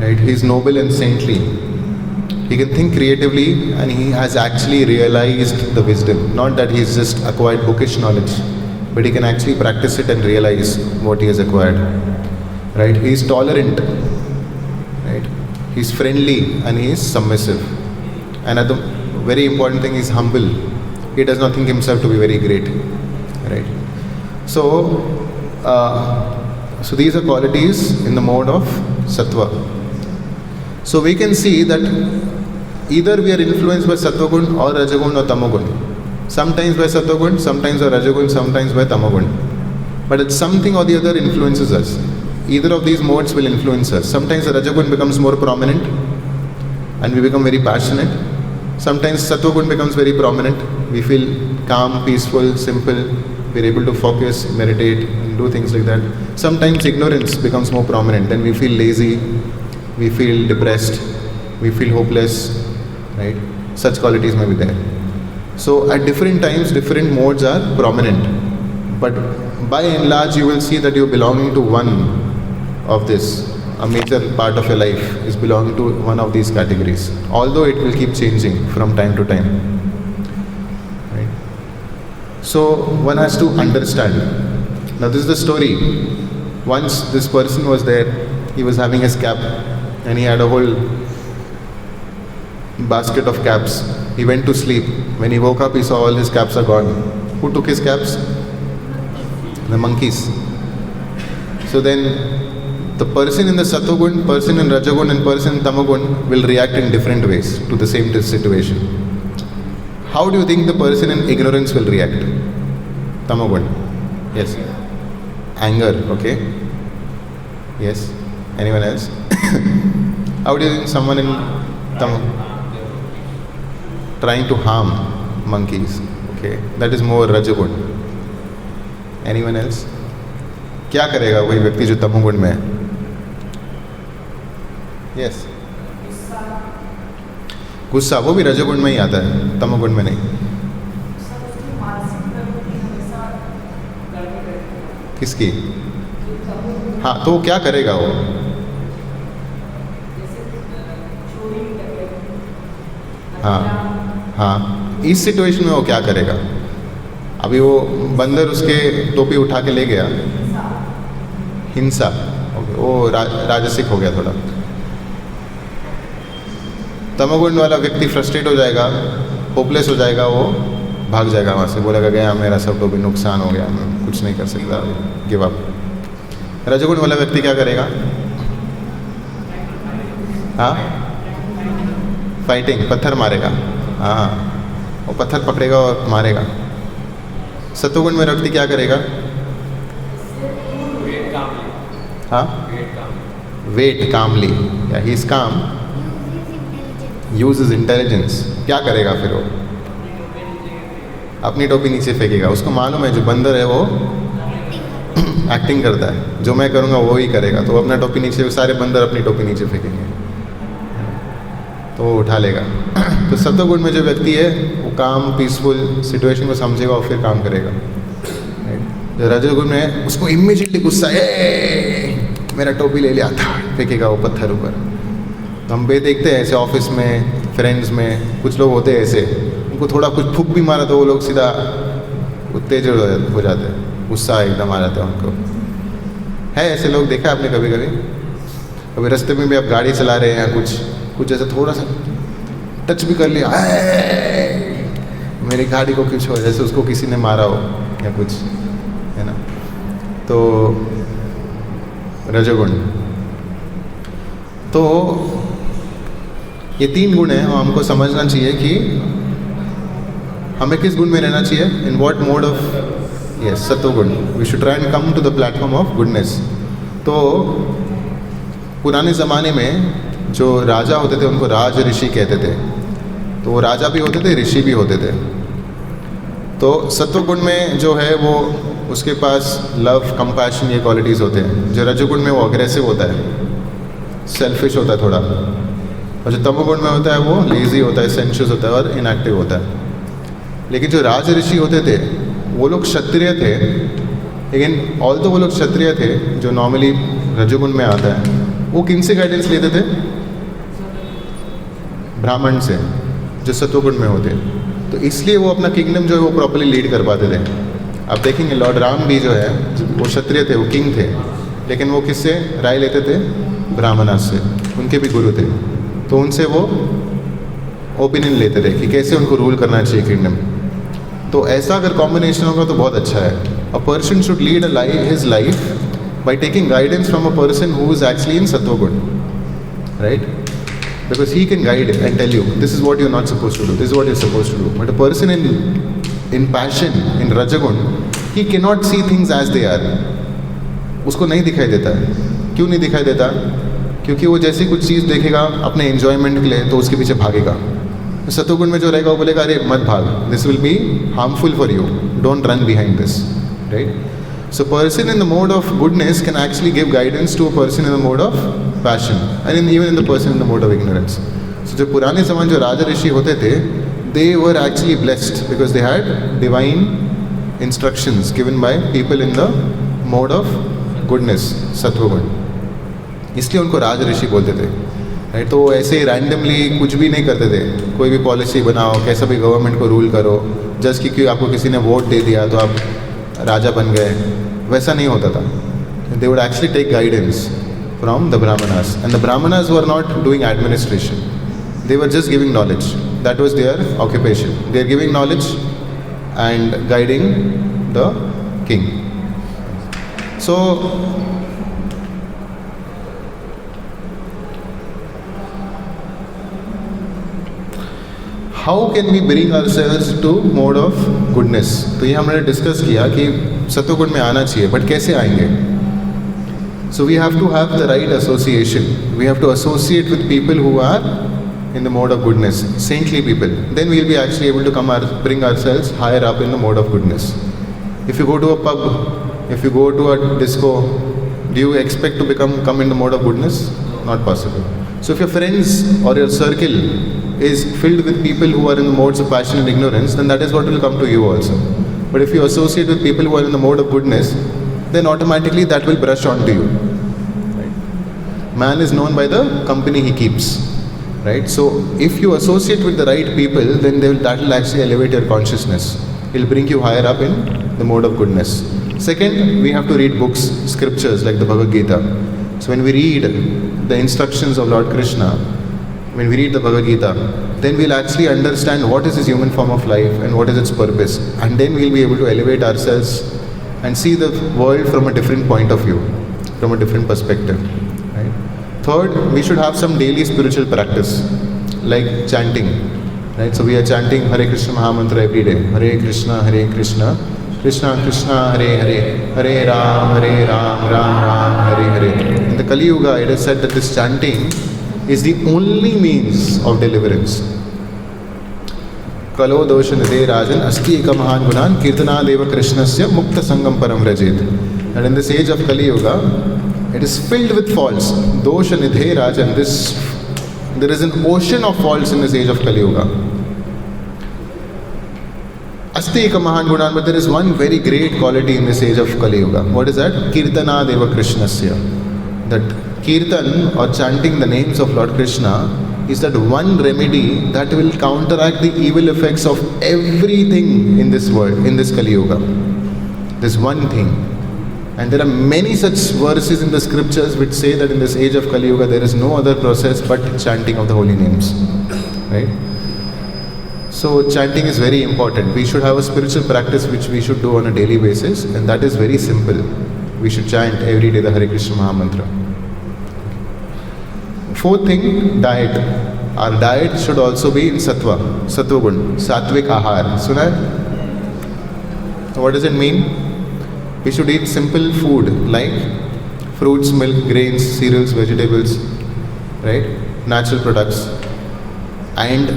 Right? He is noble and saintly. He can think creatively and he has actually realized the wisdom. Not that he has just acquired bookish knowledge, but he can actually practice it and realize what he has acquired. Right? He is tolerant. Right? He is friendly and he is submissive. And the very important thing is humble. He does not think himself to be very great. Right? So these are qualities in the mode of Sattva. So we can see that either we are influenced by Sattva gun or Rajagun or Tamagun. Sometimes by Sattvagun, sometimes by Rajagun, sometimes by Tamagun. But it's something or the other influences us. Either of these modes will influence us. Sometimes the Rajagun becomes more prominent and we become very passionate. Sometimes Sattvagun becomes very prominent. We feel calm, peaceful, simple. We're able to focus, meditate, and do things like that. Sometimes ignorance becomes more prominent. Then we feel lazy, we feel depressed, we feel hopeless, right? Such qualities may be there. So at different times, different modes are prominent. But by and large, you will see that you're belonging to one of this. A major part of your life is belonging to one of these categories. Although it will keep changing from time to time. Right? So one has to understand. Now this is the story. Once this person was there, he was having his cap and he had a whole basket of caps. He went to sleep. When he woke up, he saw all his caps are gone. Who took his caps? The monkeys. So then the person in the Sattvagun, person in Rajagun and person in Tamagun will react in different ways to the same situation. How do you think the person in ignorance will react? Tamagun. Yes. Anger, okay. Yes. Anyone else? How do you think someone in Tamagun? Trying to harm monkeys, okay. That is more Rajagun. Anyone else? क्या करेगा वही व्यक्ति जो तमोगुण में है? Yes. गुस्सा वो भी रजोगुण में ही आता है, तमोगुण में नहीं. किसकी? हाँ, तो वो क्या करेगा वो? हाँ हाँ, इस सिचुएशन में वो क्या करेगा? अभी वो बंदर उसके टोपी उठा के ले गया, हिंसा, वो राजसिक हो गया थोड़ा. तमोगुण वाला व्यक्ति फ्रस्ट्रेट हो जाएगा, होपलेस हो जाएगा, वो भाग जाएगा वहाँ से, बोलेगा गया मेरा सब टोपी नुकसान हो गया, मैं कुछ नहीं कर सकता, गिव अप. रजोगुण वाला व्यक्ति क्या करेगा? हाँ, फाइटिंग, पत्थर मारेगा. हाँ, वो पत्थर पकड़ेगा और मारेगा. सत्वगुण में व्यक्ति क्या करेगा? हाँ, वेट कामली, या ही इज काम, यूज इज इंटेलिजेंस. क्या करेगा फिर वो? अपनी टोपी नीचे फेंकेगा. उसको मालूम है जो बंदर है वो एक्टिंग करता है, जो मैं करूँगा वो ही करेगा, तो वो अपना टोपी नीचे, सारे बंदर अपनी टोपी नीचे फेंकेंगे तो वो उठा लेगा. तो सत्वगुण में जो व्यक्ति है वो काम, पीसफुल सिचुएशन को समझेगा और फिर काम करेगा. जो रजोगुण में है उसको इमीडिएटली गुस्सा, मेरा टोपी ले लिया था, फेंकेगा वो पत्थर ऊपर. तो हम देखते हैं ऐसे ऑफिस में, फ्रेंड्स में कुछ लोग होते हैं ऐसे, उनको थोड़ा कुछ फूक भी मारा तो वो लोग सीधा उत्तेजित हो जाते हैं, गुस्सा एकदम आ जाता है उनको. है ऐसे लोग, देखा है आपने कभी कभी? कभी रास्ते में भी आप गाड़ी चला रहे हैं, कुछ ऐसा थोड़ा सा टच भी कर लिया, मेरी गाड़ी को कुछ हो, जैसे उसको किसी ने मारा हो या कुछ, है ना. तो रजोगुण. तो ये 3 गुण हैं और हमको समझना चाहिए कि हमें किस गुण में रहना चाहिए, in what mode of, yes, sattvaguna. We should try and come to the platform of goodness. तो पुराने ज़माने में जो राजा होते थे उनको राज ऋषि कहते थे. तो वो राजा भी होते थे, ऋषि भी होते थे. तो सत्वगुण में जो है वो उसके पास लव, कंपैशन, ये क्वालिटीज़ होते हैं. जो रजोगुण में वो अग्रेसिव होता है, सेल्फिश होता है थोड़ा. और जो तमोगुण में होता है वो लेजी होता है, सेंशुअस होता है और इनएक्टिव होता है. लेकिन जो राज ऋषि होते थे वो लोग क्षत्रिय थे. लेकिन ऑल तो वो लोग क्षत्रिय थे जो नॉर्मली रजोगुण में आता है, वो किन से गाइडेंस लेते थे? ब्राह्मण से, जो सत्वगुण में होते. तो इसलिए वो अपना किंगडम जो है वो प्रॉपर्ली लीड कर पाते थे. आप देखेंगे लॉर्ड राम भी जो है वो क्षत्रिय थे, वो किंग थे, लेकिन वो किससे राय लेते थे? ब्राह्मणास से. उनके भी गुरु थे, तो उनसे वो ओपिनियन लेते थे कि कैसे उनको रूल करना चाहिए किंगडम. तो ऐसा अगर कॉम्बिनेशन होगा तो बहुत अच्छा है. A person should lead his life by taking guidance from a person who is actually in Sattvagun, right? Because he can guide and tell you, this is what you're not supposed to do, this is what you're supposed to do. But a person in in passion, in Rajagun, he cannot see things as they are. उसको नहीं दिखाई देता है. क्यों नहीं दिखाई देता? क्योंकि वो जैसी कुछ चीज़ देखेगा अपने एन्जॉयमेंट के लिए तो उसके पीछे भागेगा. सतोगुण में जो रहेगा वो बोलेगा अरे मत भाग, this will be harmful for you, don't run behind this, right. So person in the mode of goodness can actually give guidance to a person in the mode of passion, and even in the person in the mode of ignorance. So जो पुराने समय जो राजा ऋषि होते थे, they were actually blessed because they had divine instructions given by people in the mode of goodness, सत्वगुण. इसलिए उनको राज ऋषि बोलते थे, राइट. तो ऐसे ही रैंडमली कुछ भी नहीं करते थे. कोई भी पॉलिसी बनाओ, कैसा भी गवर्नमेंट को रूल करो, जस्ट क्योंकि आपको किसी ने वोट दे दिया तो आप राजा बन गए, वैसा नहीं होता था. They would actually take guidance from the Brahmanas, and the Brahmanas were not doing administration, they were just giving knowledge. That was their occupation. They are giving knowledge and guiding the king. So how can we bring ourselves to mode of goodness? तो ये हमने discuss किया कि सत्वगुण में आना चाहिए, but कैसे आएंगे? So we have to have the right association. We have to associate with people who are in the mode of goodness, saintly people. Then we will be actually able to bring ourselves higher up in the mode of goodness. If you go to a pub, if you go to a disco, do you expect to come in the mode of goodness? Not possible. So if your friends or your circle is filled with people who are in the modes of passion and ignorance, then that is what will come to you also. But if you associate with people who are in the mode of goodness, then automatically that will brush onto you. Right? Man is known by the company he keeps. Right? So if you associate with the right people, then that will actually elevate your consciousness. It will bring you higher up in the mode of goodness. Second, we have to read books, scriptures like the Bhagavad Gita. So when we read the instructions of Lord Krishna, when we read the Bhagavad Gita, then we'll actually understand what is this human form of life and what is its purpose. And then we'll be able to elevate ourselves and see the world from a different point of view, from a different perspective. Right? Third, we should have some daily spiritual practice, like chanting. Right? So we are chanting Hare Krishna Mahamantra every day. Hare Krishna, Krishna Krishna, Hare Hare, Hare Ram, Ram Ram, Hare Hare. In the Kali Yuga, it is said that this chanting is the only means of deliverance. Kalo dosha nidhe rajan asti eka mahan gunan kirtana deva krishnasya mukta sangam param vrajet. And in this age of Kali Yuga, it is filled with faults. Dosha nidhe rajan. There is an ocean of faults in this age of Kali Yuga. Asti eka mahan gunan, but there is one very great quality in this age of Kali Yuga. What is that? Kirtana deva krishnasya. That kirtan or chanting the names of Lord Krishna is that one remedy that will counteract the evil effects of everything in this world, in this Kali Yuga. This one thing. And there are many such verses in the scriptures which say that in this age of Kali Yuga there is no other process but chanting of the holy names. Right? So chanting is very important. We should have a spiritual practice which we should do on a daily basis, and that is very simple. We should chant every day the Hare Krishna Mahamantra. Fourth thing, diet. Our diet should also be in sattva, sattvagun, sattvic ahar. Suna hai? What does it mean? We should eat simple food like fruits, milk, grains, cereals, vegetables, right? Natural products. And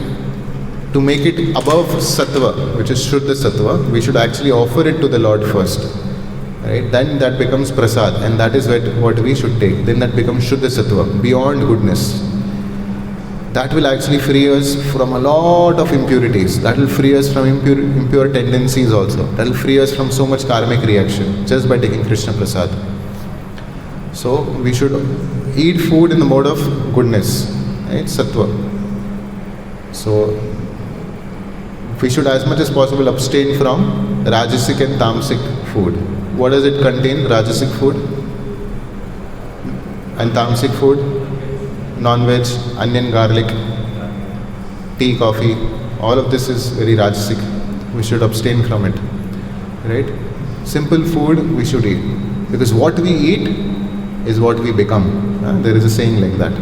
to make it above sattva, which is Shuddha sattva, we should actually offer it to the Lord first. Right? Then that becomes prasad, and that is what we should take. Then that becomes Shuddha sattva, beyond goodness. That will actually free us from a lot of impurities. That will free us from impure tendencies also. That will free us from so much karmic reaction just by taking Krishna Prasad. So we should eat food in the mode of goodness, right? Sattva. So we should as much as possible abstain from Rajasic and Tamasic food. What does it contain? Rajasic food and Tamasic food. Non-veg, onion, garlic, tea, coffee, all of this is very rajasic. We should abstain from it. Right? Simple food we should eat. Because what we eat is what we become. There is a saying like that.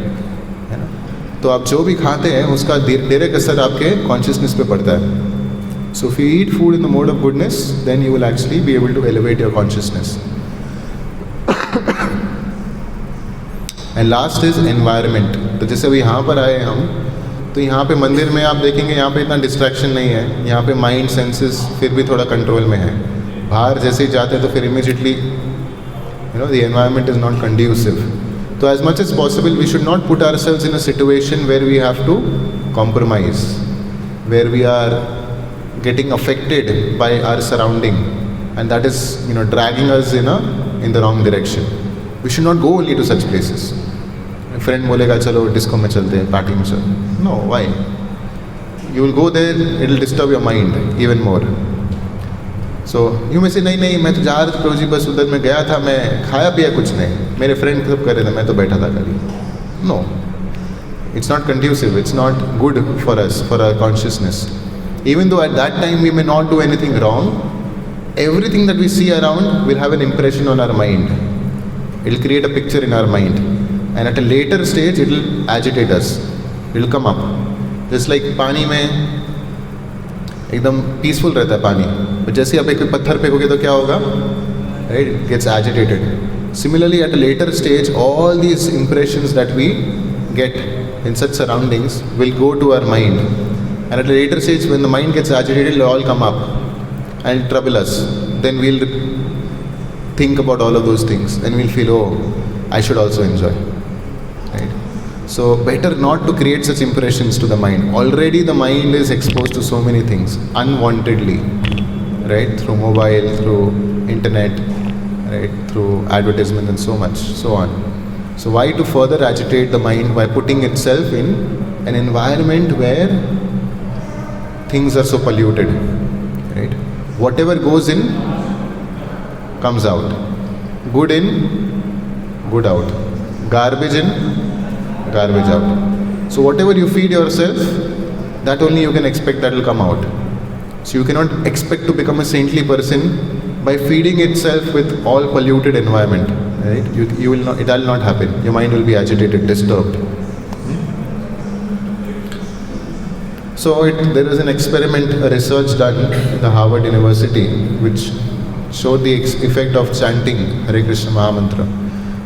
तो आप जो भी खाते हैं उसका direct असर आपके consciousness पे पड़ता है. So if you eat food in the mode of goodness, then you will actually be able to elevate your consciousness. And last is environment. तो जैसे अभी यहाँ पर आए हम, तो यहाँ पे मंदिर में आप देखेंगे यहाँ पे इतना डिस्ट्रैक्शन नहीं है, यहाँ पे माइंड सेंसेस फिर भी थोड़ा कंट्रोल में है. बाहर जैसे ही जाते हैं तो फिर immediately the environment is not conducive. तो as much as possible we should not put ourselves in a situation where we have to compromise, where we are getting affected by our surrounding, and that is dragging us in the wrong direction. We should not go only to such places. A friend बोलेगा चलो disco में चलते हैं, party में चलो. No, why? You will go there, it will disturb your mind even more. So you may say नहीं मैं तो जा रहा था जी, बस उधर मैं गया था, मैं खाया पिया कुछ नहीं, मेरे फ्रेंड सब कर रहे थे, मैं तो बैठा था खाली. No, it's not conducive, it's not good for us, for our consciousness. Even though at that time we may not do anything wrong, everything that we see around will have an impression on our mind. It will create a picture in our mind, and at a later stage it will agitate us. It will come up. Just like पानी में एकदम peaceful रहता है पानी, but जैसे आप एक पत्थर फेंकोगे तो क्या होगा? Right? It gets agitated. Similarly, at a later stage, all these impressions that we get in such surroundings will go to our mind. And at a later stage, when the mind gets agitated, it will all come up and trouble us. Then we'll think about all of those things. Then we'll feel, oh, I should also enjoy. Right? So better not to create such impressions to the mind. Already the mind is exposed to so many things unwantedly, right? Through mobile, through internet, right? Through advertisement and so much, so on. So why to further agitate the mind by putting itself in an environment where things are so polluted, right? Whatever goes in comes out. Good in, good out. Garbage in, garbage out. So whatever you feed yourself, that only you can expect that will come out. So you cannot expect to become a saintly person by feeding itself with all polluted environment, right? You will not. It will not happen. Your mind will be agitated, disturbed. So there was an experiment, a research done in the Harvard University, which showed the effect of chanting Hare Krishna Mahamantra.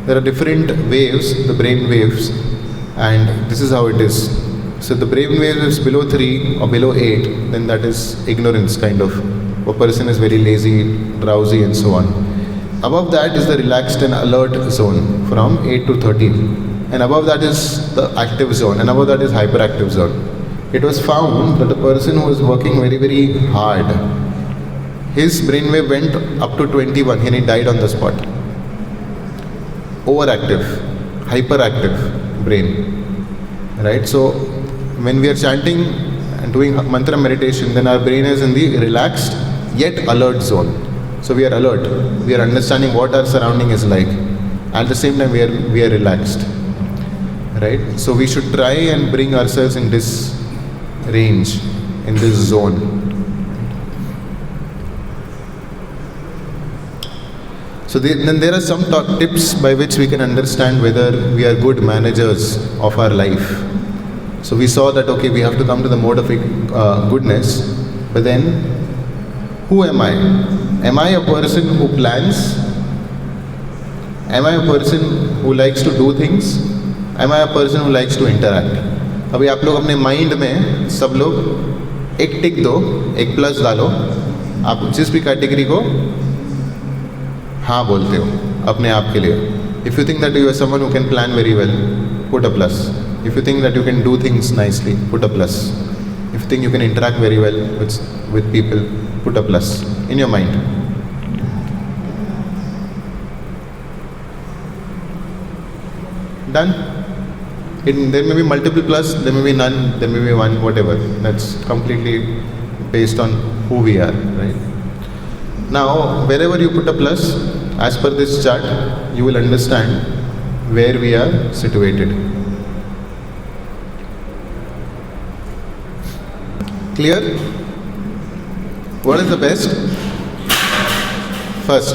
There are different waves, the brain waves, and this is how it is. So the brain wave is below 3 or below 8, then that is ignorance kind of. A person is very lazy, drowsy and so on. Above that is the relaxed and alert zone from 8 to 13. And above that is the active zone, and above that is hyperactive zone. It was found that the person who was working very, very hard, his brainwave went up to 21 and he died on the spot. Overactive, hyperactive brain. Right? So when we are chanting and doing mantra meditation, then our brain is in the relaxed yet alert zone. So we are alert. We are understanding what our surrounding is like. At the same time we are relaxed. Right? So we should try and bring ourselves in this range, in this zone. So then there are some tips by which we can understand whether we are good managers of our life. So we saw that okay, we have to come to the mode of goodness, but then who am I? Am I a person who plans? Am I a person who likes to do things? Am I a person who likes to interact? अभी आप लोग अपने mind में सब लोग एक टिक दो, एक प्लस डालो. आप जिस भी कैटेगरी को हाँ बोलते हो अपने आप के लिए. If you think that you are someone who can plan very well, put a plus. If you think that you can do things nicely, put a plus. If you think you can interact very well with people, put a plus in your mind. Done? There may be multiple plus, there may be none, there may be one, whatever. That's completely based on who we are, right? Now, wherever you put a plus, as per this chart, you will understand where we are situated. Clear? What is the best? First,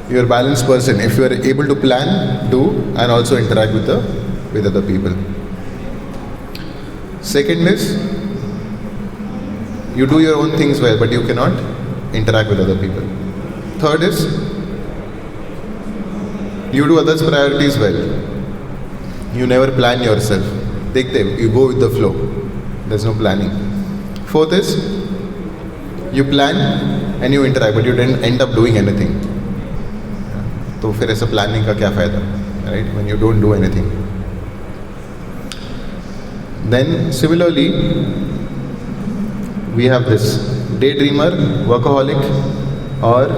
you are a balanced person. If you are able to plan, do, and also interact with other people. Second is You do your own things well, but you cannot interact with other people. Third is, you do others' priorities well. You never plan yourself. You go with the flow. There's no planning. Fourth is, you plan and you interact, but you didn't end up doing anything. तो फिर ऐसा planning का क्या फायदा, right? When you don't do anything. Then similarly, we have this daydreamer, workaholic, or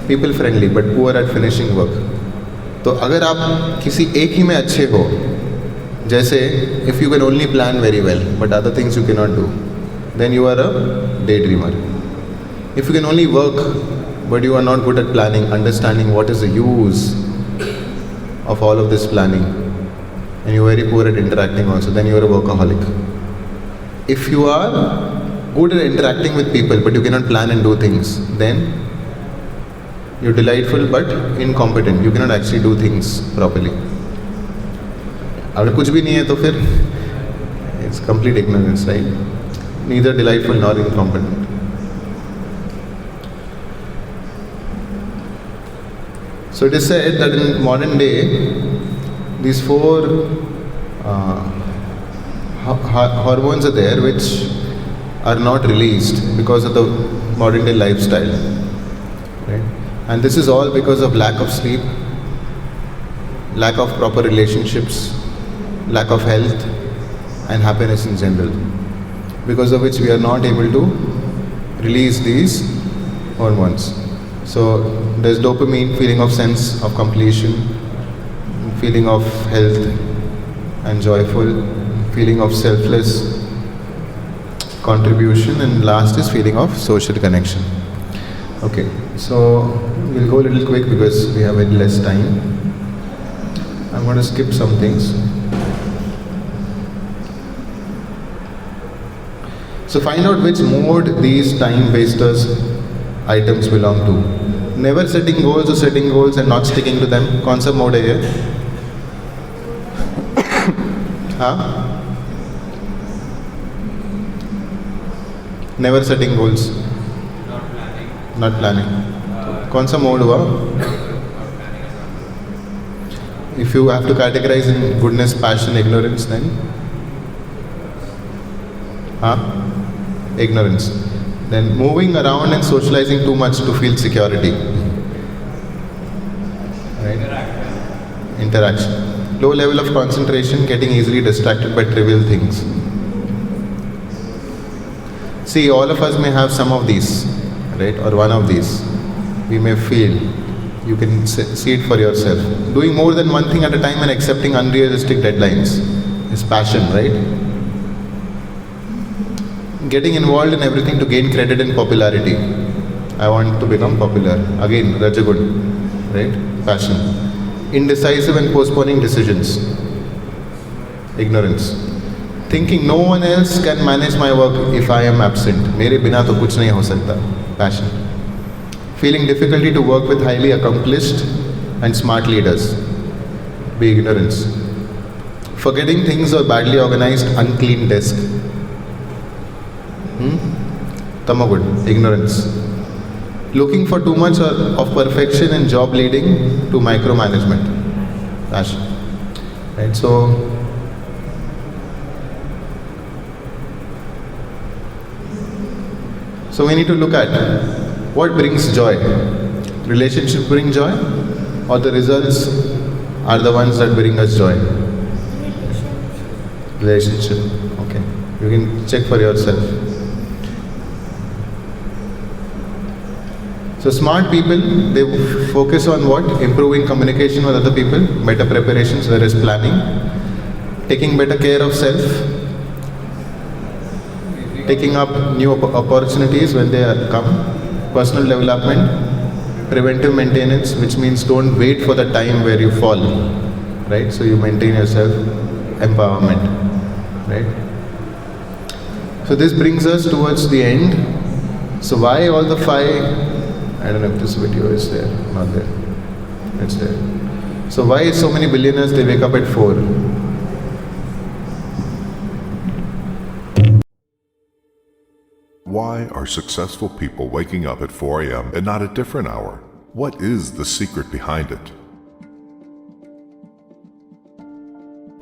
people friendly but poor at finishing work. तो अगर आप किसी एक ही में अच्छे हो, जैसे if you can only plan very well but other things you cannot do, then you are a daydreamer. If you can only work but you are not good at planning, understanding what is the use of all of this planning, and you are very poor at interacting also, then you are a workaholic. If you are good at interacting with people but you cannot plan and do things, then you're delightful but incompetent. You cannot actually do things properly. अगर कुछ भी नहीं है तो फिर it's complete ignorance, right? Neither delightful nor incompetent. So it is said that in modern day, these four hormones are there which are not released because of the modern day lifestyle, right? And this is all because of lack of sleep, lack of proper relationships, lack of health and happiness in general, because of which we are not able to release these hormones. So there's dopamine, feeling of sense of completion, feeling of health and joyful, feeling of selfless contribution, and last is feeling of social connection. Okay, so we'll go a little quick because we have very less time. I'm going to skip some things. So find out which mode these time wasters items belong to. Never setting goals or setting goals and not sticking to them. कौन सा mode है ये? हाँ? Never setting goals. Not planning. Not planning. कौन सा mode हुआ? If you have to categorize in goodness, passion, ignorance, then? Huh? Ignorance. Then moving around and socializing too much to feel security. Right? Interaction. Low level of concentration, getting easily distracted by trivial things. See, all of us may have some of these, right? Or one of these. We may feel. You can see it for yourself. Doing more than one thing at a time and accepting unrealistic deadlines is passion, right? Getting involved in everything to gain credit and popularity. I want to become popular. Again, Rajagud, right? Passion. Indecisive and postponing decisions. Ignorance. Thinking no one else can manage my work if I am absent. मेरे बिना तो कुछ नहीं हो सकता. Passion. Feeling difficulty to work with highly accomplished and smart leaders. Be ignorance. Forgetting things or badly organized, unclean desk. Tamagud, ignorance. Looking for too much of perfection in job leading to micromanagement. Passion. Right, so we need to look at what brings joy. Relationships bring joy, or the results are the ones that bring us joy? Relationship. Okay. You can check for yourself. So smart people, they focus on what? Improving communication with other people, better preparations, there is planning, taking better care of self, taking up new opportunities when they come, personal development, preventive maintenance, which means don't wait for the time where you fall, right? So you maintain yourself, empowerment, right? So this brings us towards the end. So why all the five? I don't know if this video is there, not there. It's there. So why so many billionaires, they wake up at 4? are successful people waking up at 4 a.m. and not a different hour? What is the secret behind it?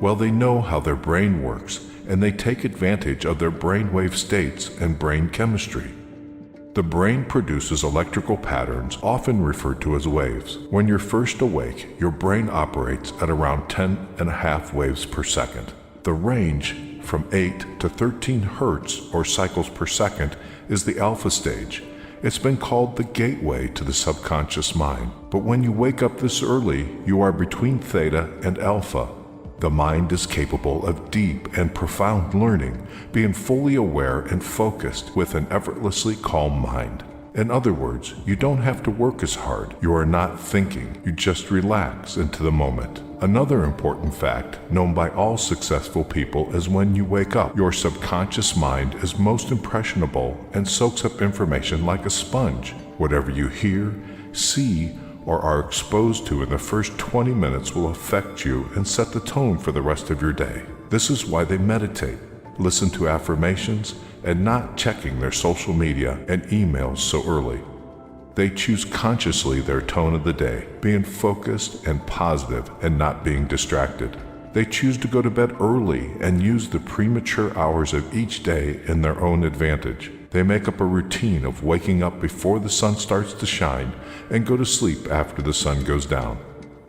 Well, they know how their brain works, and they take advantage of their brainwave states and brain chemistry. The brain produces electrical patterns, often referred to as waves. When you're first awake, your brain operates at around 10.5 waves per second. The range from 8 to 13 hertz or cycles per second is the alpha stage. It's been called the gateway to the subconscious mind. But when you wake up this early, you are between theta and alpha. The mind is capable of deep and profound learning, being fully aware and focused with an effortlessly calm mind. In other words, you don't have to work as hard. You are not thinking. You just relax into the moment. Another important fact known by all successful people is when you wake up, your subconscious mind is most impressionable and soaks up information like a sponge. Whatever you hear, see, or are exposed to in the first 20 minutes will affect you and set the tone for the rest of your day. This is why they meditate, listen to affirmations, and not checking their social media and emails so early. They choose consciously their tone of the day, being focused and positive and not being distracted. They choose to go to bed early and use the premature hours of each day in their own advantage. They make up a routine of waking up before the sun starts to shine and go to sleep after the sun goes down.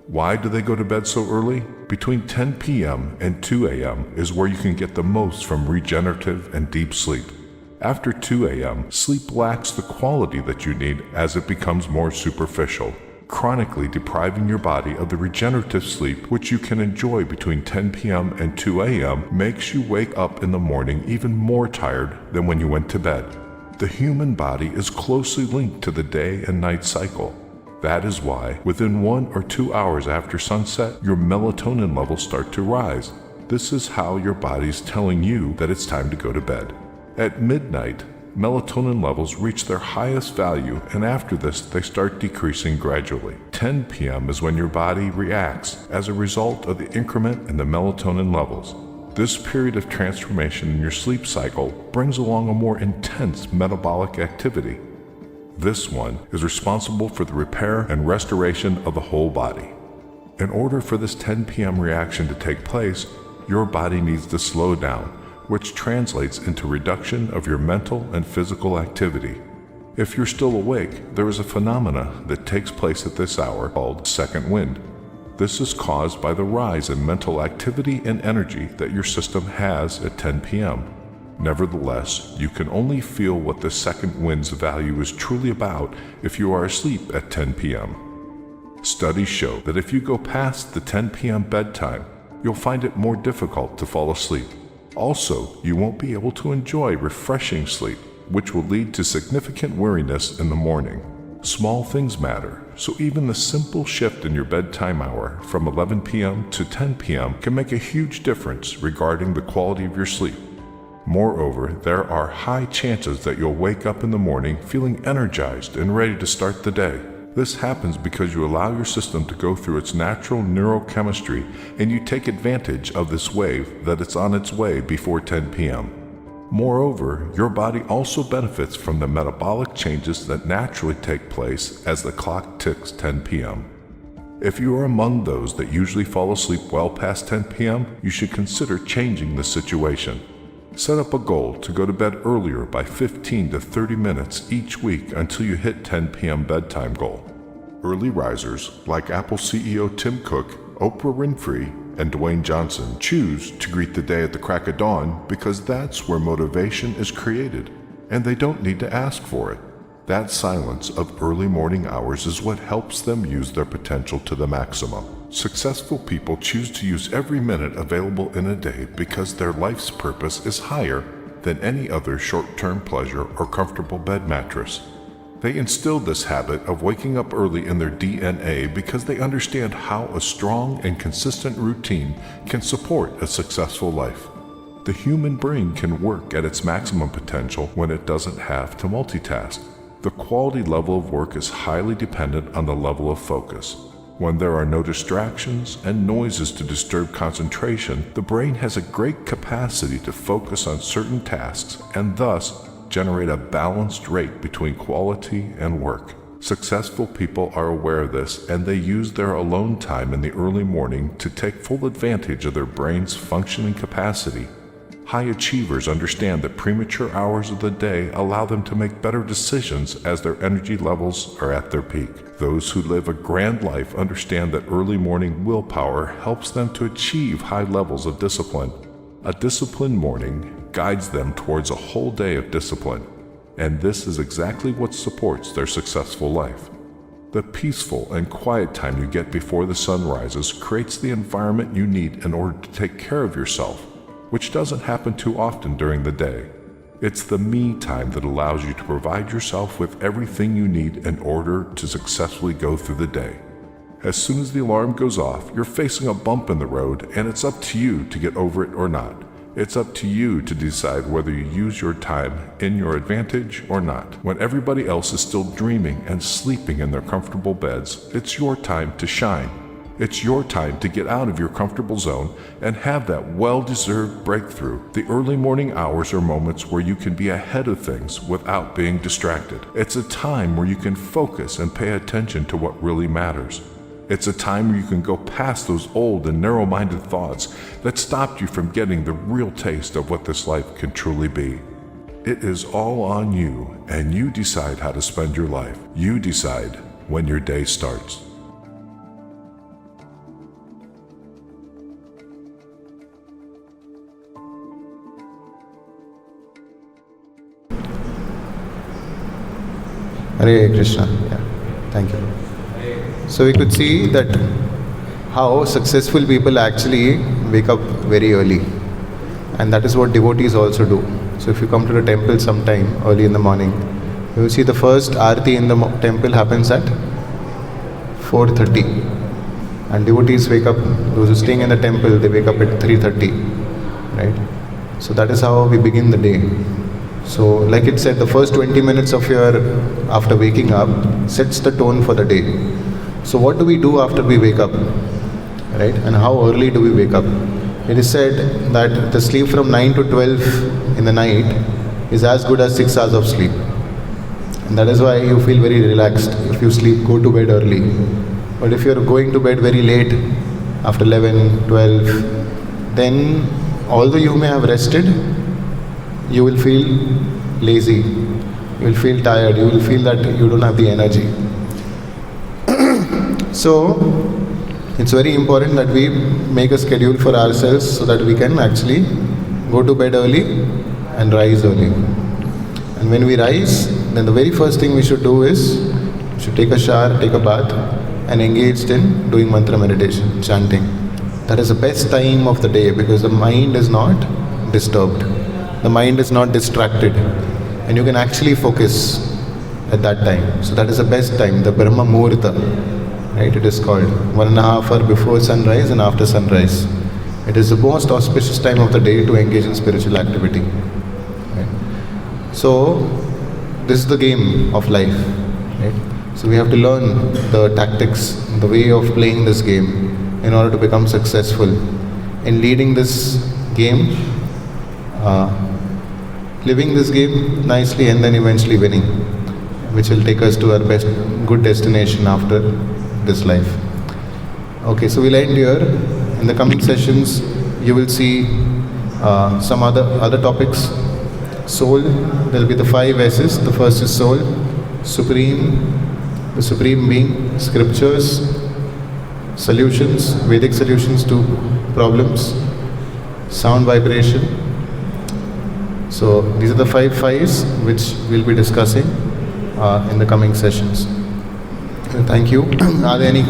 Why do they go to bed so early? Between 10 p.m. and 2 a.m. is where you can get the most from regenerative and deep sleep. After 2 a.m., sleep lacks the quality that you need as it becomes more superficial, chronically depriving your body of the regenerative sleep which you can enjoy between 10 p.m. and 2 a.m. makes you wake up in the morning even more tired than when you went to bed. The human body is closely linked to the day and night cycle. That is why, within 1 or 2 hours after sunset, your melatonin levels start to rise. This is how your body's telling you that it's time to go to bed. At midnight, melatonin levels reach their highest value, and after this, they start decreasing gradually. 10 p.m. is when your body reacts as a result of the increment in the melatonin levels. This period of transformation in your sleep cycle brings along a more intense metabolic activity. This one is responsible for the repair and restoration of the whole body. In order for this 10 p.m. reaction to take place, your body needs to slow down, which translates into reduction of your mental and physical activity. If you're still awake, there is a phenomena that takes place at this hour called second wind. This is caused by the rise in mental activity and energy that your system has at 10 p.m. Nevertheless, you can only feel what the second wind's value is truly about if you are asleep at 10 p.m. Studies show that if you go past the 10 p.m. bedtime, you'll find it more difficult to fall asleep. Also, you won't be able to enjoy refreshing sleep, which will lead to significant weariness in the morning. Small things matter, so even the simple shift in your bedtime hour from 11 p.m. to 10 p.m. can make a huge difference regarding the quality of your sleep. Moreover, there are high chances that you'll wake up in the morning feeling energized and ready to start the day. This happens because you allow your system to go through its natural neurochemistry and you take advantage of this wave that it's on its way before 10 p.m. Moreover, your body also benefits from the metabolic changes that naturally take place as the clock ticks 10 p.m. If you are among those that usually fall asleep well past 10 p.m., you should consider changing the situation. Set up a goal to go to bed earlier by 15 to 30 minutes each week until you hit 10 p.m. bedtime goal. Early risers like Apple CEO Tim Cook, Oprah Winfrey, and Dwayne Johnson choose to greet the day at the crack of dawn because that's where motivation is created, and they don't need to ask for it. That silence of early morning hours is what helps them use their potential to the maximum. Successful people choose to use every minute available in a day because their life's purpose is higher than any other short-term pleasure or comfortable bed mattress. They instilled this habit of waking up early in their DNA because they understand how a strong and consistent routine can support a successful life. The human brain can work at its maximum potential when it doesn't have to multitask. The quality level of work is highly dependent on the level of focus. When there are no distractions and noises to disturb concentration, the brain has a great capacity to focus on certain tasks and thus generate a balanced rate between quality and work. Successful people are aware of this, and they use their alone time in the early morning to take full advantage of their brain's functioning capacity. High achievers understand that premature hours of the day allow them to make better decisions as their energy levels are at their peak. Those who live a grand life understand that early morning willpower helps them to achieve high levels of discipline. A disciplined morning guides them towards a whole day of discipline, and this is exactly what supports their successful life. The peaceful and quiet time you get before the sun rises creates the environment you need in order to take care of yourself, which doesn't happen too often during the day. It's the me time that allows you to provide yourself with everything you need in order to successfully go through the day. As soon as the alarm goes off, you're facing a bump in the road, and it's up to you to get over it or not. It's up to you to decide whether you use your time in your advantage or not. When everybody else is still dreaming and sleeping in their comfortable beds, it's your time to shine. It's your time to get out of your comfortable zone and have that well-deserved breakthrough. The early morning hours are moments where you can be ahead of things without being distracted. It's a time where you can focus and pay attention to what really matters. It's a time where you can go past those old and narrow-minded thoughts that stopped you from getting the real taste of what this life can truly be. It is all on you, and you decide how to spend your life. You decide when your day starts. Hare Krishna. Yeah, thank you. So we could see that how successful people actually wake up very early, and that is what devotees also do. So if you come to the temple sometime early in the morning, you will see the first aarti in the temple happens at 4:30, and devotees wake up. Those who are staying in the temple, they wake up at 3:30, right? So that is how we begin the day. So like it said, the first 20 minutes of your after waking up sets the tone for the day. So what do we do after we wake up, right? And how early do we wake up? It is said that the sleep from 9 to 12 in the night is as good as 6 hours of sleep. And that is why you feel very relaxed if you sleep, go to bed early. But if you are going to bed very late, after 11, 12, then although you may have rested, you will feel lazy, you will feel tired, you will feel that you don't have the energy. So it's very important that we make a schedule for ourselves so that we can actually go to bed early and rise early. And when we rise, then the very first thing we should do is we should take a shower, take a bath, and engage in doing mantra meditation, chanting. That is the best time of the day because the mind is not disturbed. The mind is not distracted, and you can actually focus at that time. So that is the best time, the Brahma Muhurta, right? It is called 1.5 hours before sunrise and after sunrise. It is the most auspicious time of the day to engage in spiritual activity. Right? So this is the game of life, right? So we have to learn the tactics, the way of playing this game in order to become successful in leading this game. Living this game nicely and then eventually winning, which will take us to our best good destination after this life. Okay, so we'll end here. In the coming sessions, you will see some other topics. Soul, there will be the 5 S's. The first is soul, supreme, the supreme being, scriptures, solutions, Vedic solutions to problems, sound vibration. So these are the 5 Phs which we'll be discussing in the coming sessions. Thank you. Are there any